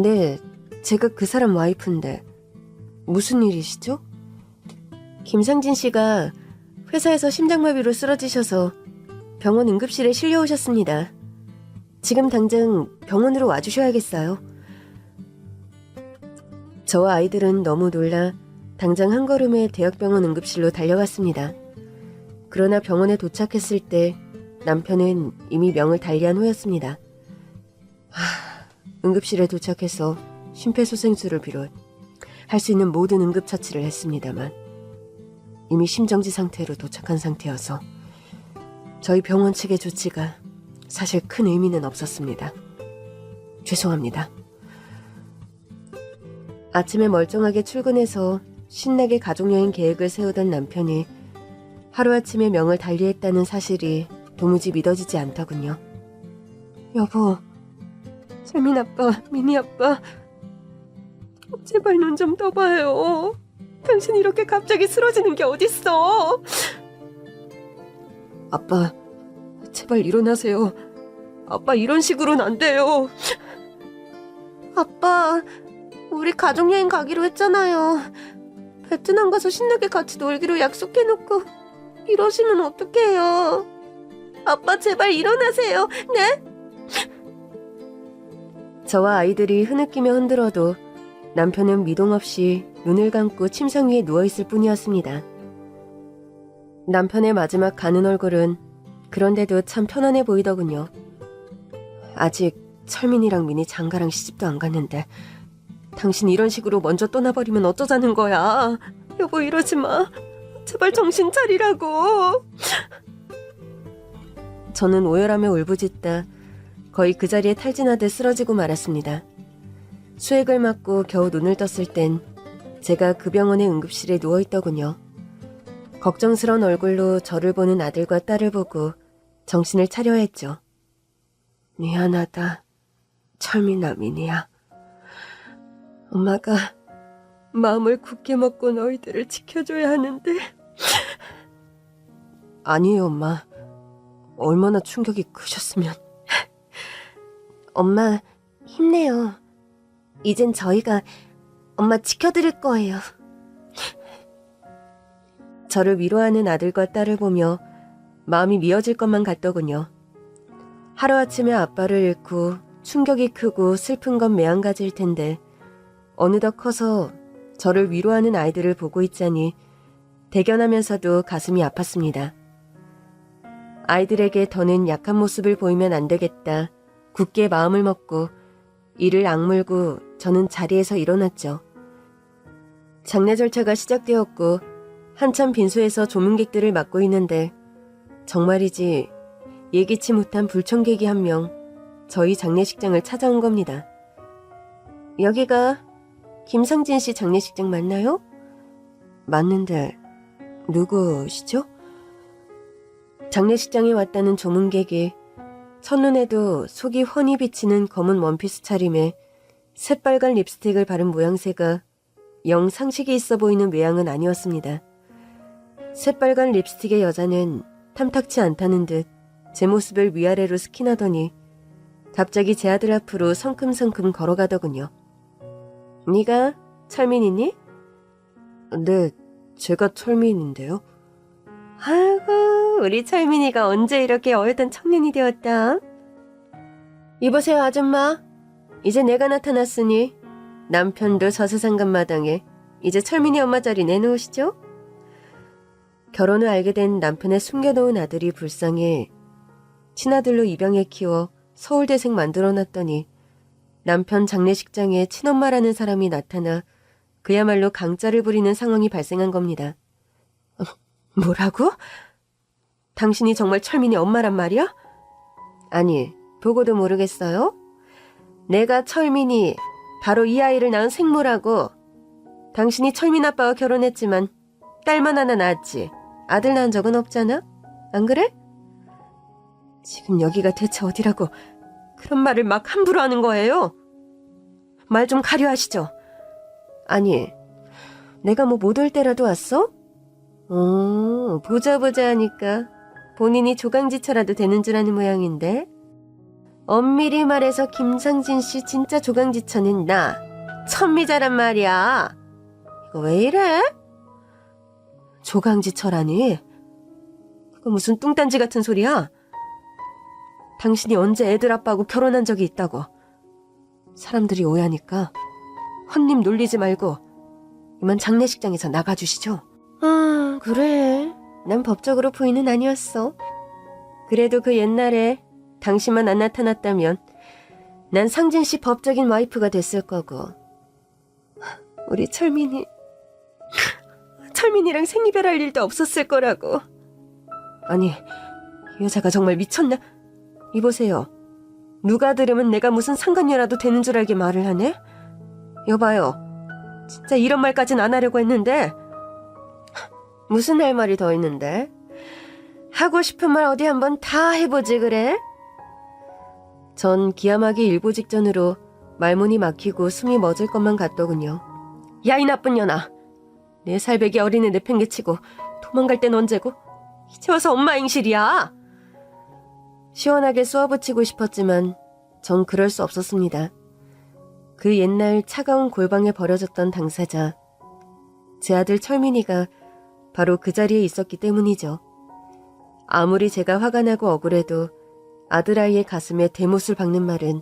Speaker 2: 네, 제가 그 사람 와이프인데 무슨 일이시죠? 김상진 씨가 회사에서 심장마비로 쓰러지셔서 병원 응급실에 실려오셨습니다. 지금 당장 병원으로 와주셔야겠어요. 저와 아이들은 너무 놀라 당장 한 걸음에 대학병원 응급실로 달려갔습니다. 그러나 병원에 도착했을 때 남편은 이미 명을 달리한 후였습니다. 응급실에 도착해서 심폐소생술을 비롯 할 수 있는 모든 응급처치를 했습니다만 이미 심정지 상태로 도착한 상태여서 저희 병원 측의 조치가 사실 큰 의미는 없었습니다. 죄송합니다. 아침에 멀쩡하게 출근해서 신나게 가족여행 계획을 세우던 남편이 하루아침에 명을 달리했다는 사실이 도무지 믿어지지 않더군요. 여보, 철민 아빠, 미니 아빠, 제발 눈 좀 떠봐요. 당신 이렇게 갑자기 쓰러지는 게 어딨어. 아빠, 제발 일어나세요. 아빠 이런 식으로는 안 돼요.
Speaker 3: 아빠, 우리 가족여행 가기로 했잖아요. 베트남 가서 신나게 같이 놀기로 약속해놓고 이러시면 어떡해요. 아빠 제발 일어나세요. 네?
Speaker 2: 저와 아이들이 흐느끼며 흔들어도 남편은 미동 없이 눈을 감고 침상 위에 누워있을 뿐이었습니다. 남편의 마지막 가는 얼굴은 그런데도 참 편안해 보이더군요. 아직 철민이랑 민이 장가랑 시집도 안 갔는데 당신 이런 식으로 먼저 떠나버리면 어쩌자는 거야. 여보 이러지 마. 제발 정신 차리라고. 저는 오열하며 울부짖다 거의 그 자리에 탈진하듯 쓰러지고 말았습니다. 수액을 맞고 겨우 눈을 떴을 땐 제가 그 병원의 응급실에 누워있더군요. 걱정스런 얼굴로 저를 보는 아들과 딸을 보고 정신을 차려야 했죠. 미안하다. 철민아, 민이야. 엄마가 마음을 굳게 먹고 너희들을 지켜줘야 하는데. 아니에요, 엄마. 얼마나 충격이 크셨으면.
Speaker 3: 엄마, 힘내요. 이젠 저희가 엄마 지켜드릴 거예요.
Speaker 2: 저를 위로하는 아들과 딸을 보며 마음이 미어질 것만 같더군요. 하루아침에 아빠를 잃고 충격이 크고 슬픈 건 매한가지일 텐데 어느덧 커서 저를 위로하는 아이들을 보고 있자니 대견하면서도 가슴이 아팠습니다. 아이들에게 더는 약한 모습을 보이면 안 되겠다. 굳게 마음을 먹고 이를 악물고 저는 자리에서 일어났죠. 장례 절차가 시작되었고 한참 빈소에서 조문객들을 맡고 있는데 정말이지 예기치 못한 불청객이 한 명 저희 장례식장을 찾아온 겁니다. 여기가 김상진 씨 장례식장 맞나요? 맞는데 누구시죠? 장례식장에 왔다는 조문객이 첫눈에도 속이 훤히 비치는 검은 원피스 차림에 새빨간 립스틱을 바른 모양새가 영 상식이 있어 보이는 외양은 아니었습니다. 새빨간 립스틱의 여자는 탐탁치 않다는 듯 제 모습을 위아래로 스킨하더니 갑자기 제 아들 앞으로 성큼성큼 걸어가더군요. 네가 철민이니? 네, 제가 철민인데요. 아이고, 우리 철민이가 언제 이렇게 어엿한 청년이 되었다. 이보세요, 아줌마. 이제 내가 나타났으니 남편도 저 세상간 마당에 이제 철민이 엄마 자리 내놓으시죠? 결혼을 알게 된 남편의 숨겨놓은 아들이 불쌍해 친아들로 입양해 키워 서울대생 만들어놨더니 남편 장례식장에 친엄마라는 사람이 나타나 그야말로 강짜를 부리는 상황이 발생한 겁니다. 뭐라고? 당신이 정말 철민이 엄마란 말이야? 아니, 보고도 모르겠어요? 내가 철민이 바로 이 아이를 낳은 생모라고. 당신이 철민 아빠와 결혼했지만 딸만 하나 낳았지 아들 낳은 적은 없잖아? 안 그래? 지금 여기가 대체 어디라고 그런 말을 막 함부로 하는 거예요? 말 좀 가려하시죠. 아니, 내가 뭐 못 올 때라도 왔어? 보자 하니까 본인이 조강지처라도 되는 줄 아는 모양인데. 엄밀히 말해서 김상진 씨 진짜 조강지처는 나 천미자란 말이야. 이거 왜 이래? 조강지처라니? 그거 무슨 뚱딴지 같은 소리야? 당신이 언제 애들 아빠하고 결혼한 적이 있다고. 사람들이 오해하니까 헛님 놀리지 말고 이만 장례식장에서 나가주시죠. 그래. 난 법적으로 부인은 아니었어. 그래도 그 옛날에 당신만 안 나타났다면 난 상진 씨 법적인 와이프가 됐을 거고. 우리 철민이랑 생이별할 일도 없었을 거라고. 아니, 이 여자가 정말 미쳤나? 이보세요. 누가 들으면 내가 무슨 상관녀라도 되는 줄 알게 말을 하네? 여봐요. 진짜 이런 말까진 안 하려고 했는데. 무슨 할 말이 더 있는데? 하고 싶은 말 어디 한번 다 해보지 그래? 전 기함하기 일보 직전으로 말문이 막히고 숨이 멎을 것만 같더군요. 야, 이 나쁜 년아. 내 살배기 어린애 내팽개치고 도망갈 땐 언제고? 이제 와서 엄마 행실이야. 시원하게 쏘아붙이고 싶었지만 전 그럴 수 없었습니다. 그 옛날 차가운 골방에 버려졌던 당사자, 제 아들 철민이가 바로 그 자리에 있었기 때문이죠. 아무리 제가 화가 나고 억울해도 아들아이의 가슴에 대못을 박는 말은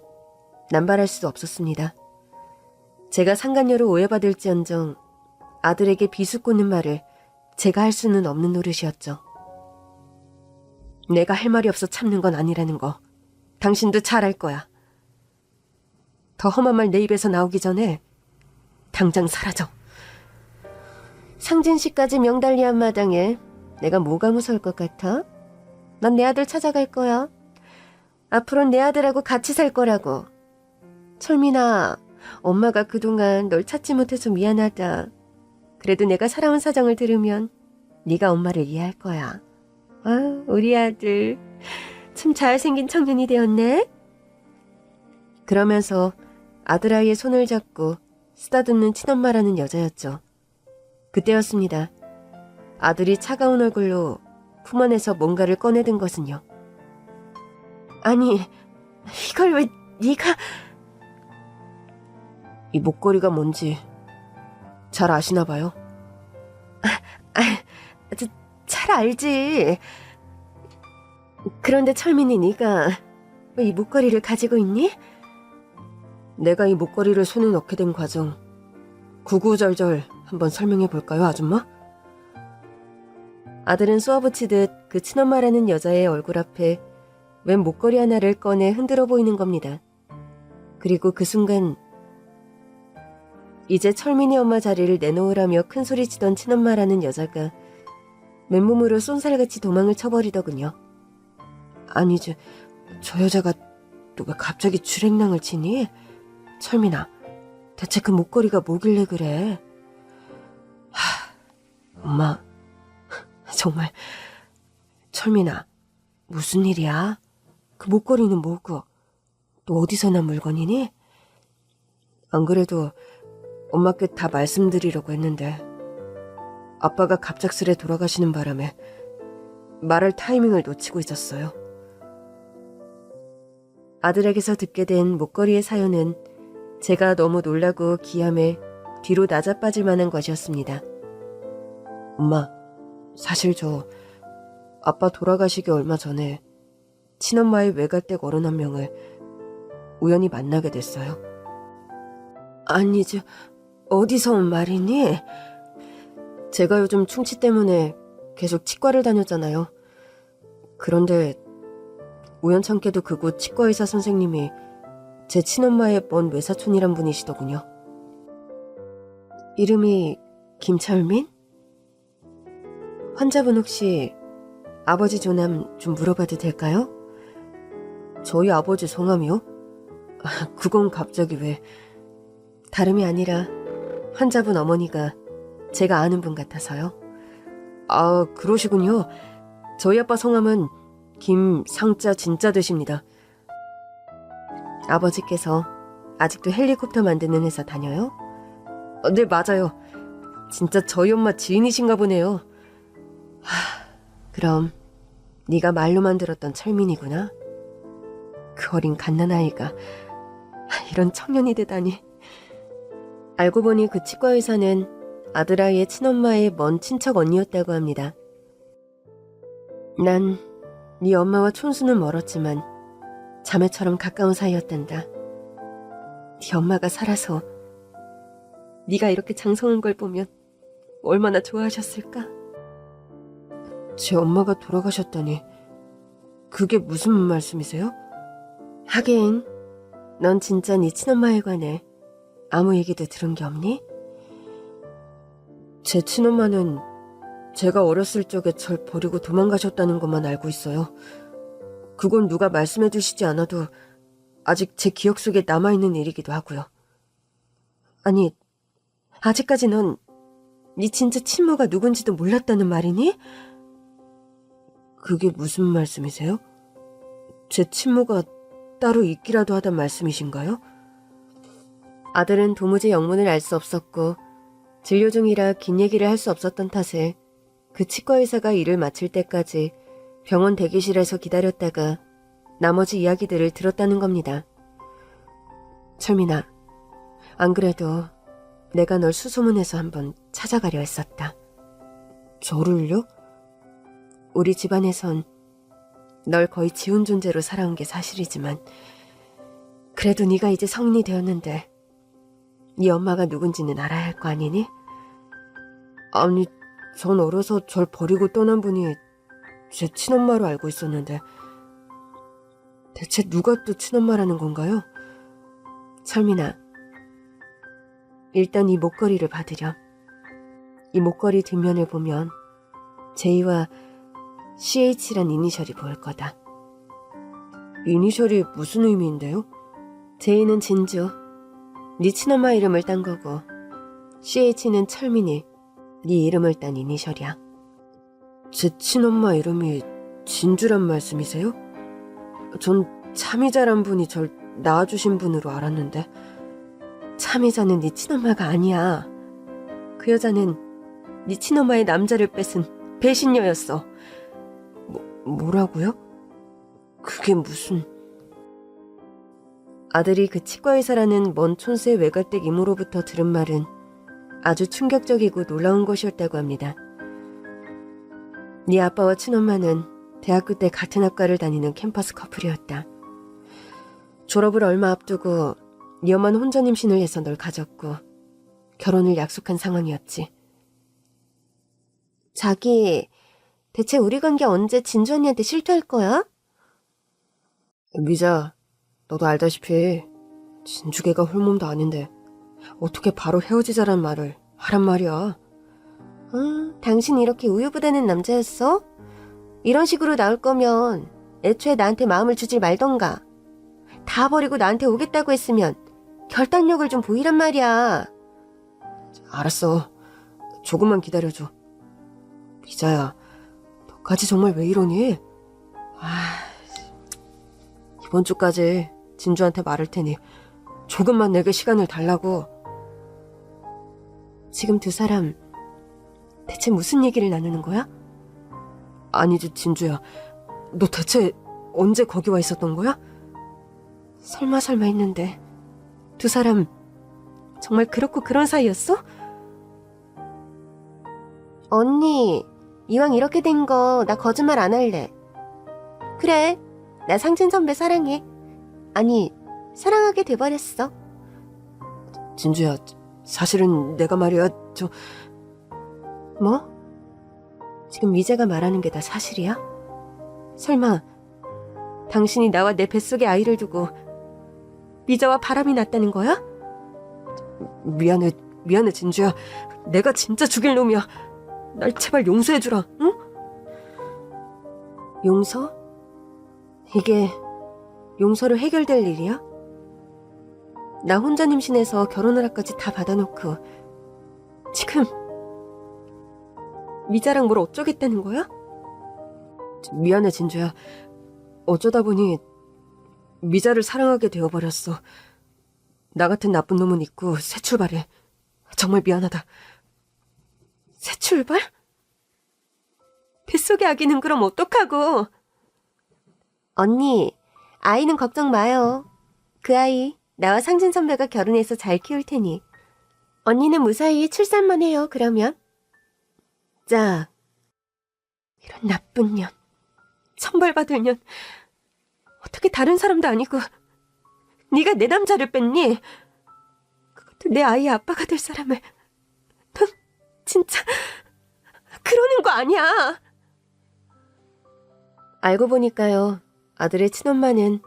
Speaker 2: 남발할 수 없었습니다. 제가 상간녀로 오해받을지언정 아들에게 비수 꽂는 말을 제가 할 수는 없는 노릇이었죠. 내가 할 말이 없어 참는 건 아니라는 거 당신도 잘 알 거야. 더 험한 말 내 입에서 나오기 전에 당장 사라져. 상진 씨까지 명달리한 마당에 내가 뭐가 무서울 것 같아? 난 내 아들 찾아갈 거야. 앞으로는 내 아들하고 같이 살 거라고. 철민아, 엄마가 그동안 널 찾지 못해서 미안하다. 그래도 내가 살아온 사정을 들으면 네가 엄마를 이해할 거야. 아, 우리 아들 참 잘생긴 청년이 되었네. 그러면서 아들아이의 손을 잡고 쓰다듬는 친엄마라는 여자였죠. 그때였습니다. 아들이 차가운 얼굴로 품 안에서 뭔가를 꺼내든 것은요. 아니, 이걸 왜 네가... 이 목걸이가 뭔지 잘 아시나 봐요. 잘 알지. 그런데 철민이 네가 왜 이 목걸이를 가지고 있니? 내가 이 목걸이를 손에 넣게 된 과정 구구절절 한번 설명해 볼까요, 아줌마? 아들은 쏘아붙이듯 그 친엄마라는 여자의 얼굴 앞에 웬 목걸이 하나를 꺼내 흔들어 보이는 겁니다. 그리고 그 순간 이제 철민이 엄마 자리를 내놓으라며 큰소리치던 친엄마라는 여자가 맨몸으로 쏜살같이 도망을 쳐버리더군요. 아니, 저 여자가 또 왜 갑자기 주랭랑을 치니? 철민아, 대체 그 목걸이가 뭐길래 그래? 엄마, 정말. 철민아, 무슨 일이야? 그 목걸이는 뭐고? 또 어디서 난 물건이니? 안 그래도 엄마께 다 말씀드리려고 했는데 아빠가 갑작스레 돌아가시는 바람에 말할 타이밍을 놓치고 있었어요. 아들에게서 듣게 된 목걸이의 사연은 제가 너무 놀라고 기함에 뒤로 낮아빠질 만한 것이었습니다. 엄마, 사실 저 아빠 돌아가시기 얼마 전에 친엄마의 외갓댁 어른 한 명을 우연히 만나게 됐어요. 아니, 어디서 온 말이니? 제가 요즘 충치 때문에 계속 치과를 다녔잖아요. 그런데 우연찮게도 그곳 치과의사 선생님이 제 친엄마의 먼 외사촌이란 분이시더군요. 이름이 김철민? 환자분 혹시 아버지 조남 좀 물어봐도 될까요? 저희 아버지 성함이요? 그건 갑자기 왜? 다름이 아니라 환자분 어머니가 제가 아는 분 같아서요. 아, 그러시군요. 저희 아빠 성함은 김상자 진짜 되십니다. 아버지께서 아직도 헬리콥터 만드는 회사 다녀요? 네, 맞아요. 진짜 저희 엄마 지인이신가 보네요. 그럼 네가 말로만 들었던 철민이구나. 그 어린 갓난아이가 이런 청년이 되다니. 알고 보니 그 치과의사는 아들아이의 친엄마의 먼 친척 언니였다고 합니다. 난 네 엄마와 촌수는 멀었지만 자매처럼 가까운 사이였단다. 네 엄마가 살아서 네가 이렇게 장성한 걸 보면 얼마나 좋아하셨을까? 제 엄마가 돌아가셨다니 그게 무슨 말씀이세요? 하긴 넌 진짜 네 친엄마에 관해 아무 얘기도 들은 게 없니? 제 친엄마는 제가 어렸을 적에 절 버리고 도망가셨다는 것만 알고 있어요. 그건 누가 말씀해 주시지 않아도 아직 제 기억 속에 남아있는 일이기도 하고요. 아니, 아직까지 넌 네 진짜 친모가 누군지도 몰랐다는 말이니? 그게 무슨 말씀이세요? 제 친모가 따로 있기라도 하단 말씀이신가요? 아들은 도무지 영문을 알 수 없었고 진료 중이라 긴 얘기를 할 수 없었던 탓에 그 치과의사가 일을 마칠 때까지 병원 대기실에서 기다렸다가 나머지 이야기들을 들었다는 겁니다. 철민아, 안 그래도 내가 널 수소문해서 한번 찾아가려 했었다. 저를요? 우리 집안에선 널 거의 지운 존재로 살아온 게 사실이지만 그래도 네가 이제 성인이 되었는데 네 엄마가 누군지는 알아야 할 거 아니니? 아니, 전 어려서 절 버리고 떠난 분이 제 친엄마로 알고 있었는데 대체 누가 또 친엄마라는 건가요? 철민아, 일단 이 목걸이를 받으렴. 이 목걸이 뒷면을 보면 J와 CH란 이니셜이 보일 거다. 이니셜이 무슨 의미인데요? J는 진주, 네 친엄마 이름을 딴 거고 CH는 철민이, 네 이름을 딴 이니셜이야. 제 친엄마 이름이 진주란 말씀이세요? 전 참이자란 분이 절 낳아주신 분으로 알았는데 참이자는 네 친엄마가 아니야. 그 여자는 네 친엄마의 남자를 뺏은 배신녀였어. 뭐라고요? 그게 무슨... 아들이 그 치과의사라는 먼 촌수의 외갓댁 이모로부터 들은 말은 아주 충격적이고 놀라운 것이었다고 합니다. 네 아빠와 친엄마는 대학교 때 같은 학과를 다니는 캠퍼스 커플이었다. 졸업을 얼마 앞두고 네 엄마는 혼전 임신을 해서 널 가졌고 결혼을 약속한 상황이었지. 자기,
Speaker 3: 대체 우리 관계 언제 진주 언니한테 실토할 거야?
Speaker 2: 미자, 너도 알다시피 진주개가 홀몸도 아닌데 어떻게 바로 헤어지자란 말을 하란 말이야.
Speaker 3: 당신 이렇게 우유부단한 남자였어? 이런 식으로 나올 거면 애초에 나한테 마음을 주질 말던가. 다 버리고 나한테 오겠다고 했으면 결단력을 좀 보이란 말이야.
Speaker 2: 알았어. 조금만 기다려줘. 미자야, 너까지 정말 왜 이러니? 이번 주까지 진주한테 말할 테니 조금만 내게 시간을 달라고.
Speaker 3: 지금 두 사람 대체 무슨 얘기를 나누는 거야?
Speaker 2: 아니지, 진주야. 너 대체 언제 거기 와 있었던 거야?
Speaker 3: 설마 했는데 두 사람 정말 그렇고 그런 사이였어? 언니, 이왕 이렇게 된 거 나 거짓말 안 할래. 그래, 나 상진 선배 사랑해. 아니, 사랑하게 돼버렸어.
Speaker 2: 진주야, 사실은 내가 말이야,
Speaker 3: 뭐? 지금 미자가 말하는 게 다 사실이야? 설마 당신이 나와 내 뱃속에 아이를 두고 미자와 바람이 났다는 거야?
Speaker 2: 미안해, 진주야. 내가 진짜 죽일 놈이야. 날 제발 용서해주라, 응?
Speaker 3: 용서? 이게 용서로 해결될 일이야? 나 혼자 임신해서 결혼하라까지 다 받아놓고 지금 미자랑 뭘 어쩌겠다는 거야?
Speaker 2: 미안해, 진주야. 어쩌다 보니 미자를 사랑하게 되어버렸어. 나 같은 나쁜 놈은 있고 새 출발해. 정말 미안하다.
Speaker 3: 새 출발? 뱃속의 아기는 그럼 어떡하고? 언니, 아이는 걱정 마요. 그 아이 나와 상진 선배가 결혼해서 잘 키울 테니. 언니는 무사히 출산만 해요, 그러면. 자, 이런 나쁜 년, 천벌받을 년. 어떻게 다른 사람도 아니고 네가 내 남자를 뺐니? 그것도 내 아이의 아빠가 될 사람을. 넌 진짜 그러는 거 아니야. 알고 보니까요, 아들의 친엄마는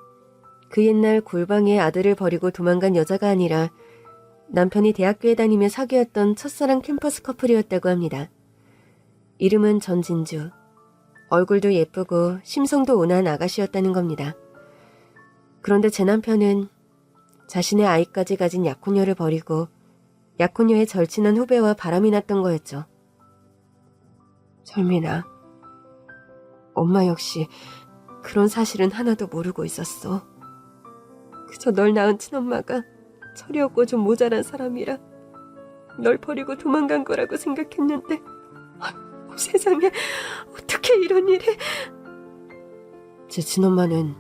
Speaker 3: 그 옛날 골방에 아들을 버리고 도망간 여자가 아니라 남편이 대학교에 다니며 사귀었던 첫사랑 캠퍼스 커플이었다고 합니다. 이름은 전진주. 얼굴도 예쁘고 심성도 온화한 아가씨였다는 겁니다. 그런데 제 남편은 자신의 아이까지 가진 약혼녀를 버리고 약혼녀의 절친한 후배와 바람이 났던 거였죠. 철민아, 엄마 역시 그런 사실은 하나도 모르고 있었어. 그저 널 낳은 친엄마가 철이 없고 좀 모자란 사람이라 널 버리고 도망간 거라고 생각했는데 세상에 어떻게 이런 일이.
Speaker 2: 제 친엄마는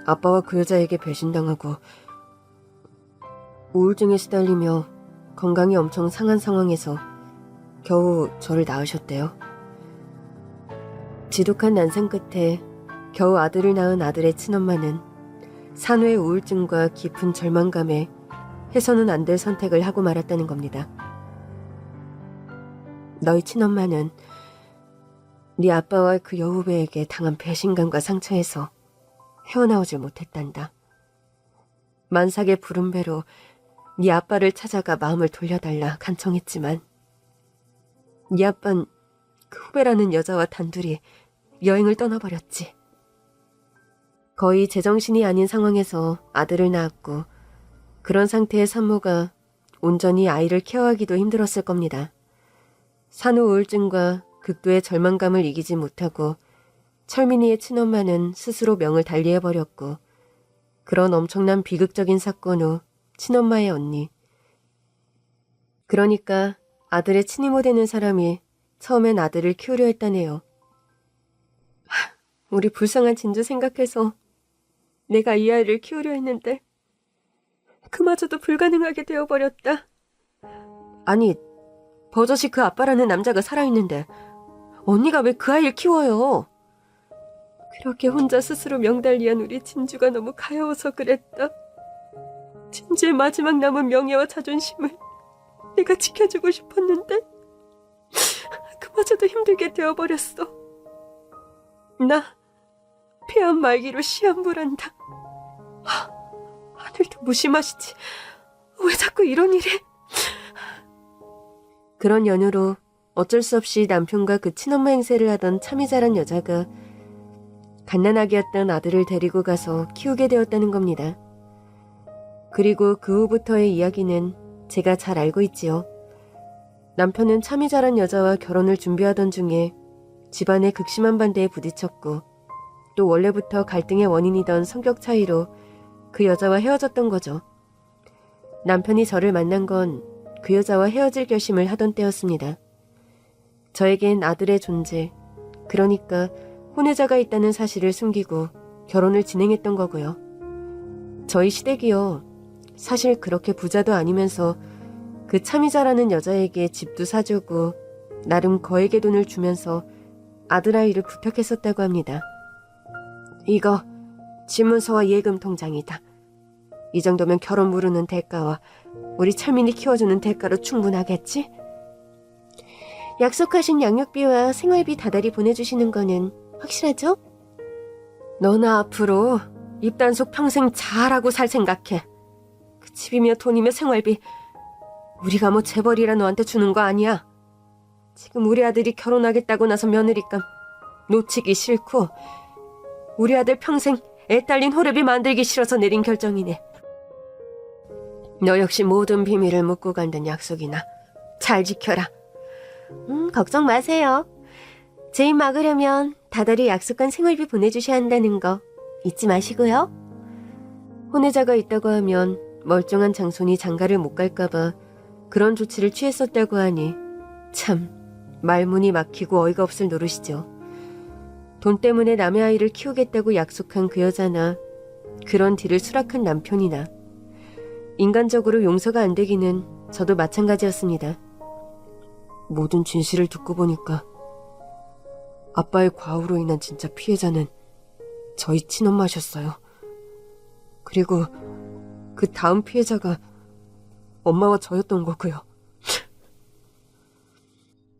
Speaker 2: 아빠와 그 여자에게 배신당하고 우울증에 시달리며 건강이 엄청 상한 상황에서 겨우 저를 낳으셨대요. 지독한 난생 끝에 겨우 아들을 낳은 아들의 친엄마는 산후의 우울증과 깊은 절망감에 해서는 안 될 선택을 하고 말았다는 겁니다. 너희 친엄마는 네 아빠와 그 여후배에게 당한 배신감과 상처에서 헤어나오질 못했단다. 만삭의 부른 배로 네 아빠를 찾아가 마음을 돌려달라 간청했지만 네 아빤 그 후배라는 여자와 단둘이 여행을 떠나버렸지. 거의 제정신이 아닌 상황에서 아들을 낳았고 그런 상태의 산모가 온전히 아이를 케어하기도 힘들었을 겁니다. 산후 우울증과 극도의 절망감을 이기지 못하고 철민이의 친엄마는 스스로 명을 달리해버렸고 그런 엄청난 비극적인 사건 후 친엄마의 언니, 그러니까 아들의 친이모 되는 사람이 처음엔 아들을 키우려 했다네요. 우리 불쌍한 진주 생각해서 내가 이 아이를 키우려 했는데 그마저도 불가능하게 되어버렸다. 아니, 버젓이 그 아빠라는 남자가 살아있는데 언니가 왜 그 아이를 키워요? 그렇게 혼자 스스로 명달리한 우리 진주가 너무 가여워서 그랬다. 진주의 마지막 남은 명예와 자존심을 내가 지켜주고 싶었는데 그마저도 힘들게 되어버렸어. 나 폐암 말기로 시한부란다. 하늘도 무심하시지. 왜 자꾸 이런 일이? 그런 연유로 어쩔 수 없이 남편과 그 친엄마 행세를 하던 참이 자란 여자가 갓난아기였던 아들을 데리고 가서 키우게 되었다는 겁니다. 그리고 그 후부터의 이야기는 제가 잘 알고 있지요. 남편은 참이 자란 여자와 결혼을 준비하던 중에 집안의 극심한 반대에 부딪혔고 또 원래부터 갈등의 원인이던 성격 차이로 그 여자와 헤어졌던 거죠. 남편이 저를 만난 건 그 여자와 헤어질 결심을 하던 때였습니다. 저에겐 아들의 존재, 그러니까 혼외자가 있다는 사실을 숨기고 결혼을 진행했던 거고요. 저희 시댁이요. 사실 그렇게 부자도 아니면서 그 참이자라는 여자에게 집도 사주고 나름 거액의 돈을 주면서 아들아이를 부탁했었다고 합니다. 이거 집문서와 예금 통장이다. 이 정도면 결혼 무르는 대가와 우리 철민이 키워주는 대가로 충분하겠지? 약속하신 양육비와 생활비 다달이 보내주시는 거는 확실하죠? 너나 앞으로 입단속 평생 잘하고 살 생각해. 그 집이며 돈이며 생활비 우리가 뭐 재벌이라 너한테 주는 거 아니야. 지금 우리 아들이 결혼하겠다고 나서 며느리감 놓치기 싫고 우리 아들 평생 애 딸린 호랩이 만들기 싫어서 내린 결정이네. 너 역시 모든 비밀을 묻고 간다는 약속이나 잘 지켜라. 걱정 마세요. 제 입 막으려면 다달이 약속한 생활비 보내주셔야 한다는 거 잊지 마시고요. 혼외자가 있다고 하면 멀쩡한 장손이 장가를 못 갈까봐 그런 조치를 취했었다고 하니 참 말문이 막히고 어이가 없을 노릇이죠. 돈 때문에 남의 아이를 키우겠다고 약속한 그 여자나 그런 뒤를 수락한 남편이나 인간적으로 용서가 안 되기는 저도 마찬가지였습니다. 모든 진실을 듣고 보니까 아빠의 과오로 인한 진짜 피해자는 저희 친엄마셨어요. 그리고 그 다음 피해자가 엄마와 저였던 거고요.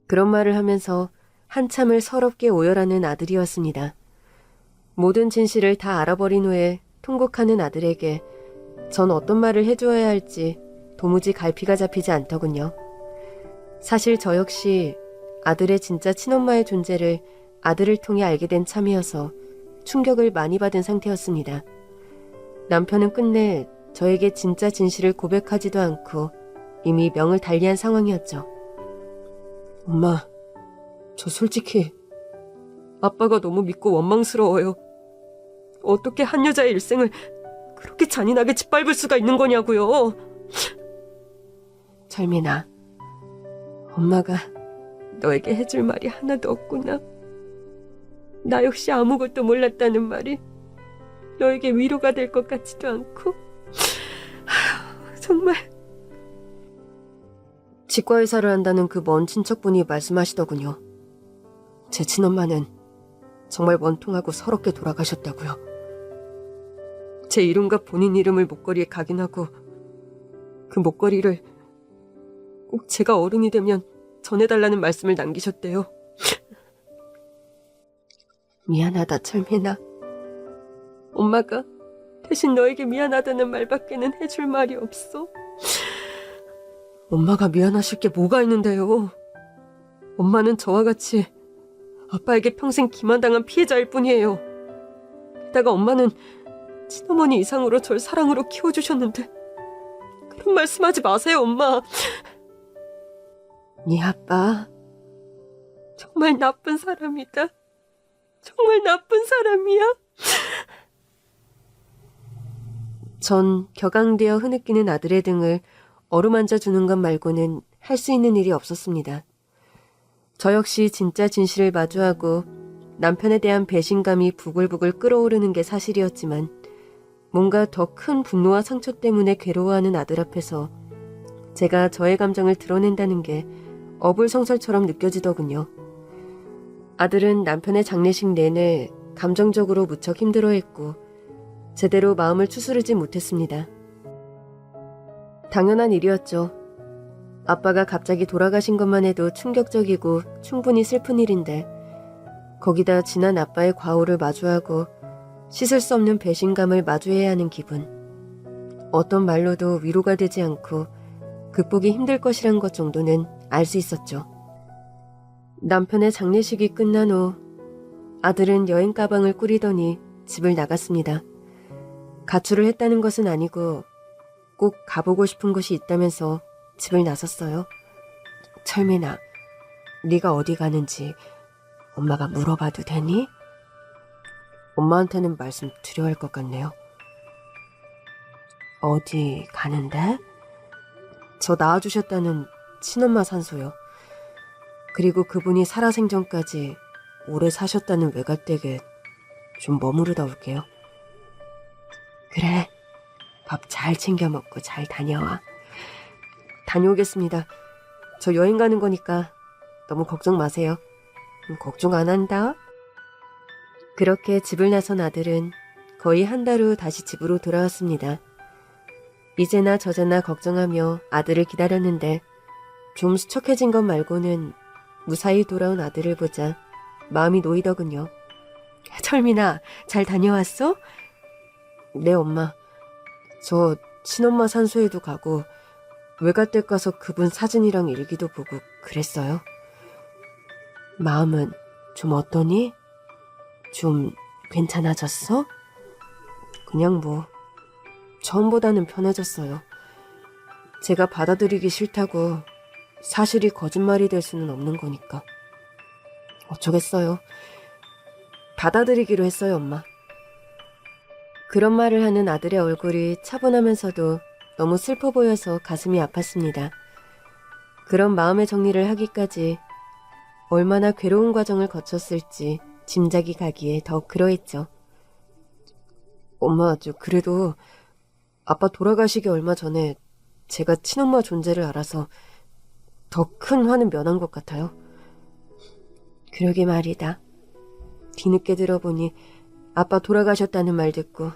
Speaker 2: 그런 말을 하면서 한참을 서럽게 오열하는 아들이었습니다. 모든 진실을 다 알아버린 후에 통곡하는 아들에게 전 어떤 말을 해줘야 할지 도무지 갈피가 잡히지 않더군요. 사실 저 역시 아들의 진짜 친엄마의 존재를 아들을 통해 알게 된 참이어서 충격을 많이 받은 상태였습니다. 남편은 끝내 저에게 진짜 진실을 고백하지도 않고 이미 명을 달리한 상황이었죠. 엄마, 저 솔직히 아빠가 너무 믿고 원망스러워요. 어떻게 한 여자의 일생을 그렇게 잔인하게 짓밟을 수가 있는 거냐고요. 철민아, 엄마가 너에게 해줄 말이 하나도 없구나. 나 역시 아무것도 몰랐다는 말이 너에게 위로가 될 것 같지도 않고. 정말. 치과의사를 한다는 그 먼 친척분이 말씀하시더군요. 제 친엄마는 정말 원통하고 서럽게 돌아가셨다고요. 제 이름과 본인 이름을 목걸이에 각인하고 그 목걸이를 꼭 제가 어른이 되면 전해달라는 말씀을 남기셨대요. 미안하다, 철민아. 엄마가 대신 너에게 미안하다는 말밖에는 해줄 말이 없어. 엄마가 미안하실 게 뭐가 있는데요. 엄마는 저와 같이 아빠에게 평생 기만당한 피해자일 뿐이에요. 게다가 엄마는 친어머니 이상으로 절 사랑으로 키워주셨는데 그런 말씀하지 마세요, 엄마. 네 아빠 정말 나쁜 사람이다. 정말 나쁜 사람이야. 전 격앙되어 흐느끼는 아들의 등을 어루만져 주는 것 말고는 할 수 있는 일이 없었습니다. 저 역시 진짜 진실을 마주하고 남편에 대한 배신감이 부글부글 끓어오르는 게 사실이었지만 뭔가 더 큰 분노와 상처 때문에 괴로워하는 아들 앞에서 제가 저의 감정을 드러낸다는 게 어불성설처럼 느껴지더군요. 아들은 남편의 장례식 내내 감정적으로 무척 힘들어했고 제대로 마음을 추스르지 못했습니다. 당연한 일이었죠. 아빠가 갑자기 돌아가신 것만 해도 충격적이고 충분히 슬픈 일인데 거기다 지난 아빠의 과오를 마주하고 씻을 수 없는 배신감을 마주해야 하는 기분. 어떤 말로도 위로가 되지 않고 극복이 힘들 것이란 것 정도는 알 수 있었죠. 남편의 장례식이 끝난 후 아들은 여행 가방을 꾸리더니 집을 나갔습니다. 가출을 했다는 것은 아니고 꼭 가보고 싶은 곳이 있다면서 집을 나섰어요. 철민아, 네가 어디 가는지 엄마가 물어봐도 되니? 엄마한테는 말씀 드려야 할 것 같네요. 어디 가는데? 저 낳아주셨다는 친엄마 산소요. 그리고 그분이 살아생전까지 오래 사셨다는 외갓댁에 좀 머무르다 올게요. 그래, 밥 잘 챙겨 먹고 잘 다녀와. 다녀오겠습니다. 저 여행 가는 거니까 너무 걱정 마세요. 걱정 안 한다. 그렇게 집을 나선 아들은 거의 한 달 후 다시 집으로 돌아왔습니다. 이제나 저제나 걱정하며 아들을 기다렸는데 좀 수척해진 것 말고는 무사히 돌아온 아들을 보자 마음이 놓이더군요. 철민아, 잘 다녀왔어? 네, 엄마. 저 친엄마 산소에도 가고 외갓댁 가서 그분 사진이랑 일기도 보고 그랬어요. 마음은 좀 어떠니? 좀 괜찮아졌어? 그냥 뭐 처음보다는 편해졌어요. 제가 받아들이기 싫다고 사실이 거짓말이 될 수는 없는 거니까. 어쩌겠어요. 받아들이기로 했어요, 엄마. 그런 말을 하는 아들의 얼굴이 차분하면서도 너무 슬퍼 보여서 가슴이 아팠습니다. 그런 마음의 정리를 하기까지 얼마나 괴로운 과정을 거쳤을지 짐작이 가기에 더 그러했죠. 엄마, 그래도 아빠 돌아가시기 얼마 전에 제가 친엄마 존재를 알아서 더 큰 화는 면한 것 같아요. 그러게 말이다. 뒤늦게 들어보니 아빠 돌아가셨다는 말 듣고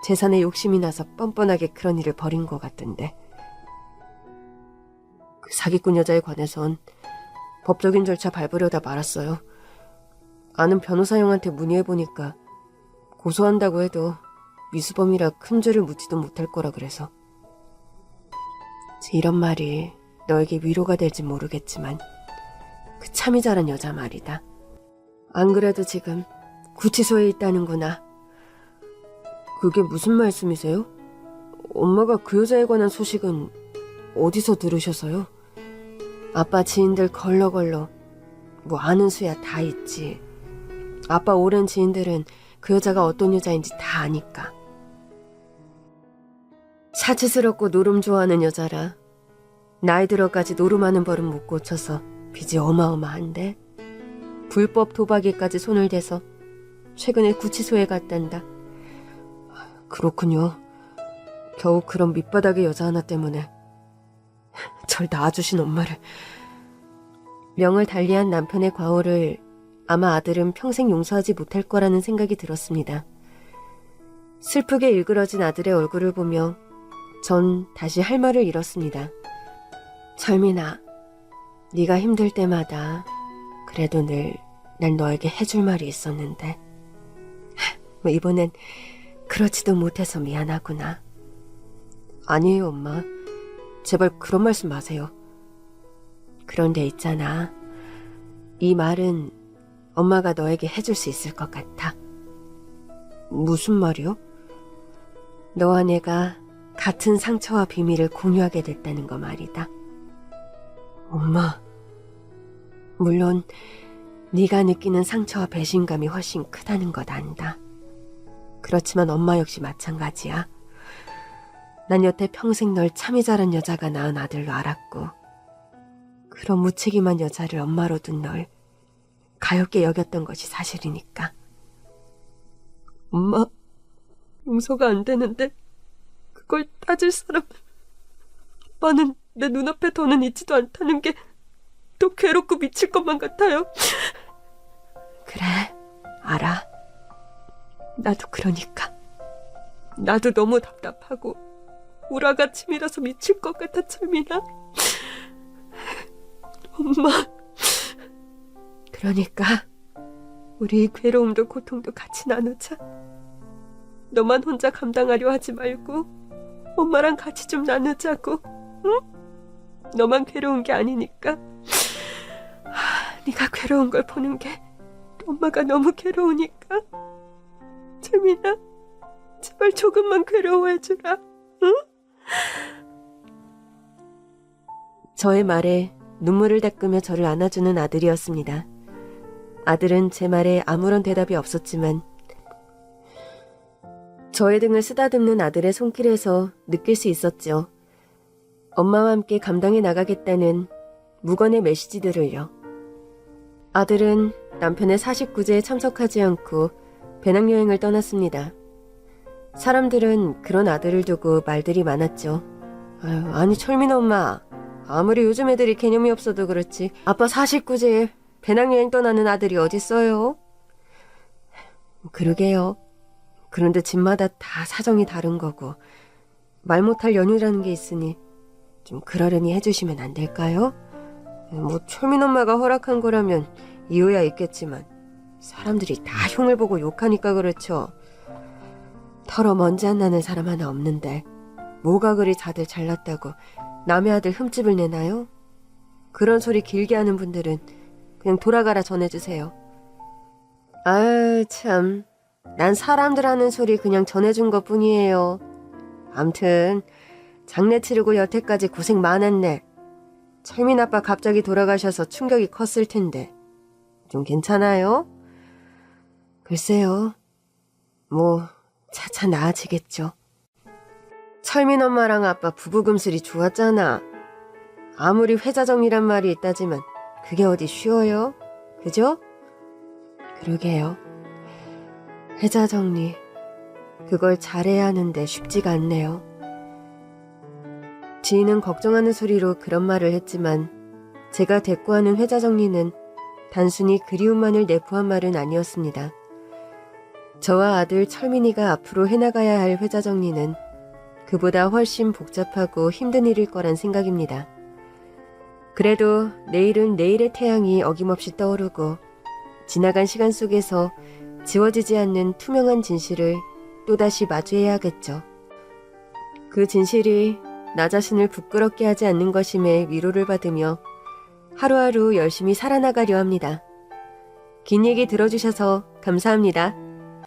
Speaker 2: 재산에 욕심이 나서 뻔뻔하게 그런 일을 벌인 것 같던데. 그 사기꾼 여자에 관해선 법적인 절차 밟으려다 말았어요. 아는 변호사 형한테 문의해보니까 고소한다고 해도 미수범이라 큰 죄를 묻지도 못할 거라 그래서. 이런 말이 너에게 위로가 될지 모르겠지만 그 참이 잘한 여자 말이다. 안 그래도 지금 구치소에 있다는구나. 그게 무슨 말씀이세요? 엄마가 그 여자에 관한 소식은 어디서 들으셔서요? 아빠 지인들 걸러걸러 뭐 아는 수야 다 있지. 아빠 오랜 지인들은 그 여자가 어떤 여자인지 다 아니까. 사치스럽고 노름 좋아하는 여자라 나이 들어까지 노름하는 버릇 못 고쳐서 빚이 어마어마한데 불법 도박에까지 손을 대서 최근에 구치소에 갔단다. 그렇군요. 겨우 그런 밑바닥의 여자 하나 때문에 절 낳아주신 엄마를. 명을 달리한 남편의 과오를 아마 아들은 평생 용서하지 못할 거라는 생각이 들었습니다. 슬프게 일그러진 아들의 얼굴을 보며 전 다시 할 말을 잃었습니다. 철민아, 네가 힘들 때마다 그래도 늘 난 너에게 해줄 말이 있었는데 이번엔 그렇지도 못해서 미안하구나. 아니에요, 엄마. 제발 그런 말씀 마세요. 그런데 있잖아. 이 말은 엄마가 너에게 해줄 수 있을 것 같아. 무슨 말이요? 너와 내가 같은 상처와 비밀을 공유하게 됐다는 거 말이다. 엄마, 물론 네가 느끼는 상처와 배신감이 훨씬 크다는 것 안다. 그렇지만 엄마 역시 마찬가지야. 난 여태 평생 널 참이 잘한 여자가 낳은 아들로 알았고 그런 무책임한 여자를 엄마로 둔 널 가엾게 여겼던 것이 사실이니까. 엄마, 용서가 안 되는데 그걸 따질 사람. 아빠는 내 눈앞에 더는 있지도 않다는 게 더 괴롭고 미칠 것만 같아요. 그래, 알아. 나도 그러니까. 나도 너무 답답하고 우라가 치밀어서 미칠 것 같아, 철민아. 엄마. 그러니까 우리 이 괴로움도 고통도 같이 나누자. 너만 혼자 감당하려 하지 말고 엄마랑 같이 좀 나누자고. 응? 너만 괴로운 게 아니니까. 네가 괴로운 걸 보는 게 엄마가 너무 괴로우니까. 철민아, 제발 조금만 괴로워해주라. 응? 저의 말에 눈물을 닦으며 저를 안아주는 아들이었습니다. 아들은 제 말에 아무런 대답이 없었지만 저의 등을 쓰다듬는 아들의 손길에서 느낄 수 있었죠. 엄마와 함께 감당해 나가겠다는 무건의 메시지들을요. 아들은 남편의 49제에 참석하지 않고 배낭여행을 떠났습니다. 사람들은 그런 아들을 두고 말들이 많았죠. 아니 철민 엄마, 아무리 요즘 애들이 개념이 없어도 그렇지 아빠 49제에 배낭여행 떠나는 아들이 어딨어요? 그러게요. 그런데 집마다 다 사정이 다른 거고 말 못할 연유라는 게 있으니 좀 그러려니 해주시면 안 될까요? 뭐 철민 엄마가 허락한 거라면 이유야 있겠지만 사람들이 다 흉을 보고 욕하니까 그렇죠. 털어 먼지 안 나는 사람 하나 없는데 뭐가 그리 다들 잘났다고 남의 아들 흠집을 내나요? 그런 소리 길게 하는 분들은 그냥 돌아가라 전해주세요. 아유 참, 난 사람들 하는 소리 그냥 전해준 것뿐이에요. 암튼 장례 치르고 여태까지 고생 많았네. 철민 아빠 갑자기 돌아가셔서 충격이 컸을 텐데 좀 괜찮아요? 글쎄요, 뭐 차차 나아지겠죠. 철민 엄마랑 아빠 부부금슬이 좋았잖아. 아무리 회자정리란 말이 있다지만 그게 어디 쉬워요? 그죠? 그러게요. 회자정리, 그걸 잘해야 하는데 쉽지가 않네요. 지인은 걱정하는 소리로 그런 말을 했지만 제가 대꾸하는 회자정리는 단순히 그리움만을 내포한 말은 아니었습니다. 저와 아들 철민이가 앞으로 해나가야 할 회자정리는 그보다 훨씬 복잡하고 힘든 일일 거란 생각입니다. 그래도 내일은 내일의 태양이 어김없이 떠오르고 지나간 시간 속에서 지워지지 않는 투명한 진실을 또다시 마주해야겠죠. 그 진실이 나 자신을 부끄럽게 하지 않는 것임에 위로를 받으며 하루하루 열심히 살아나가려 합니다. 긴 얘기 들어주셔서 감사합니다.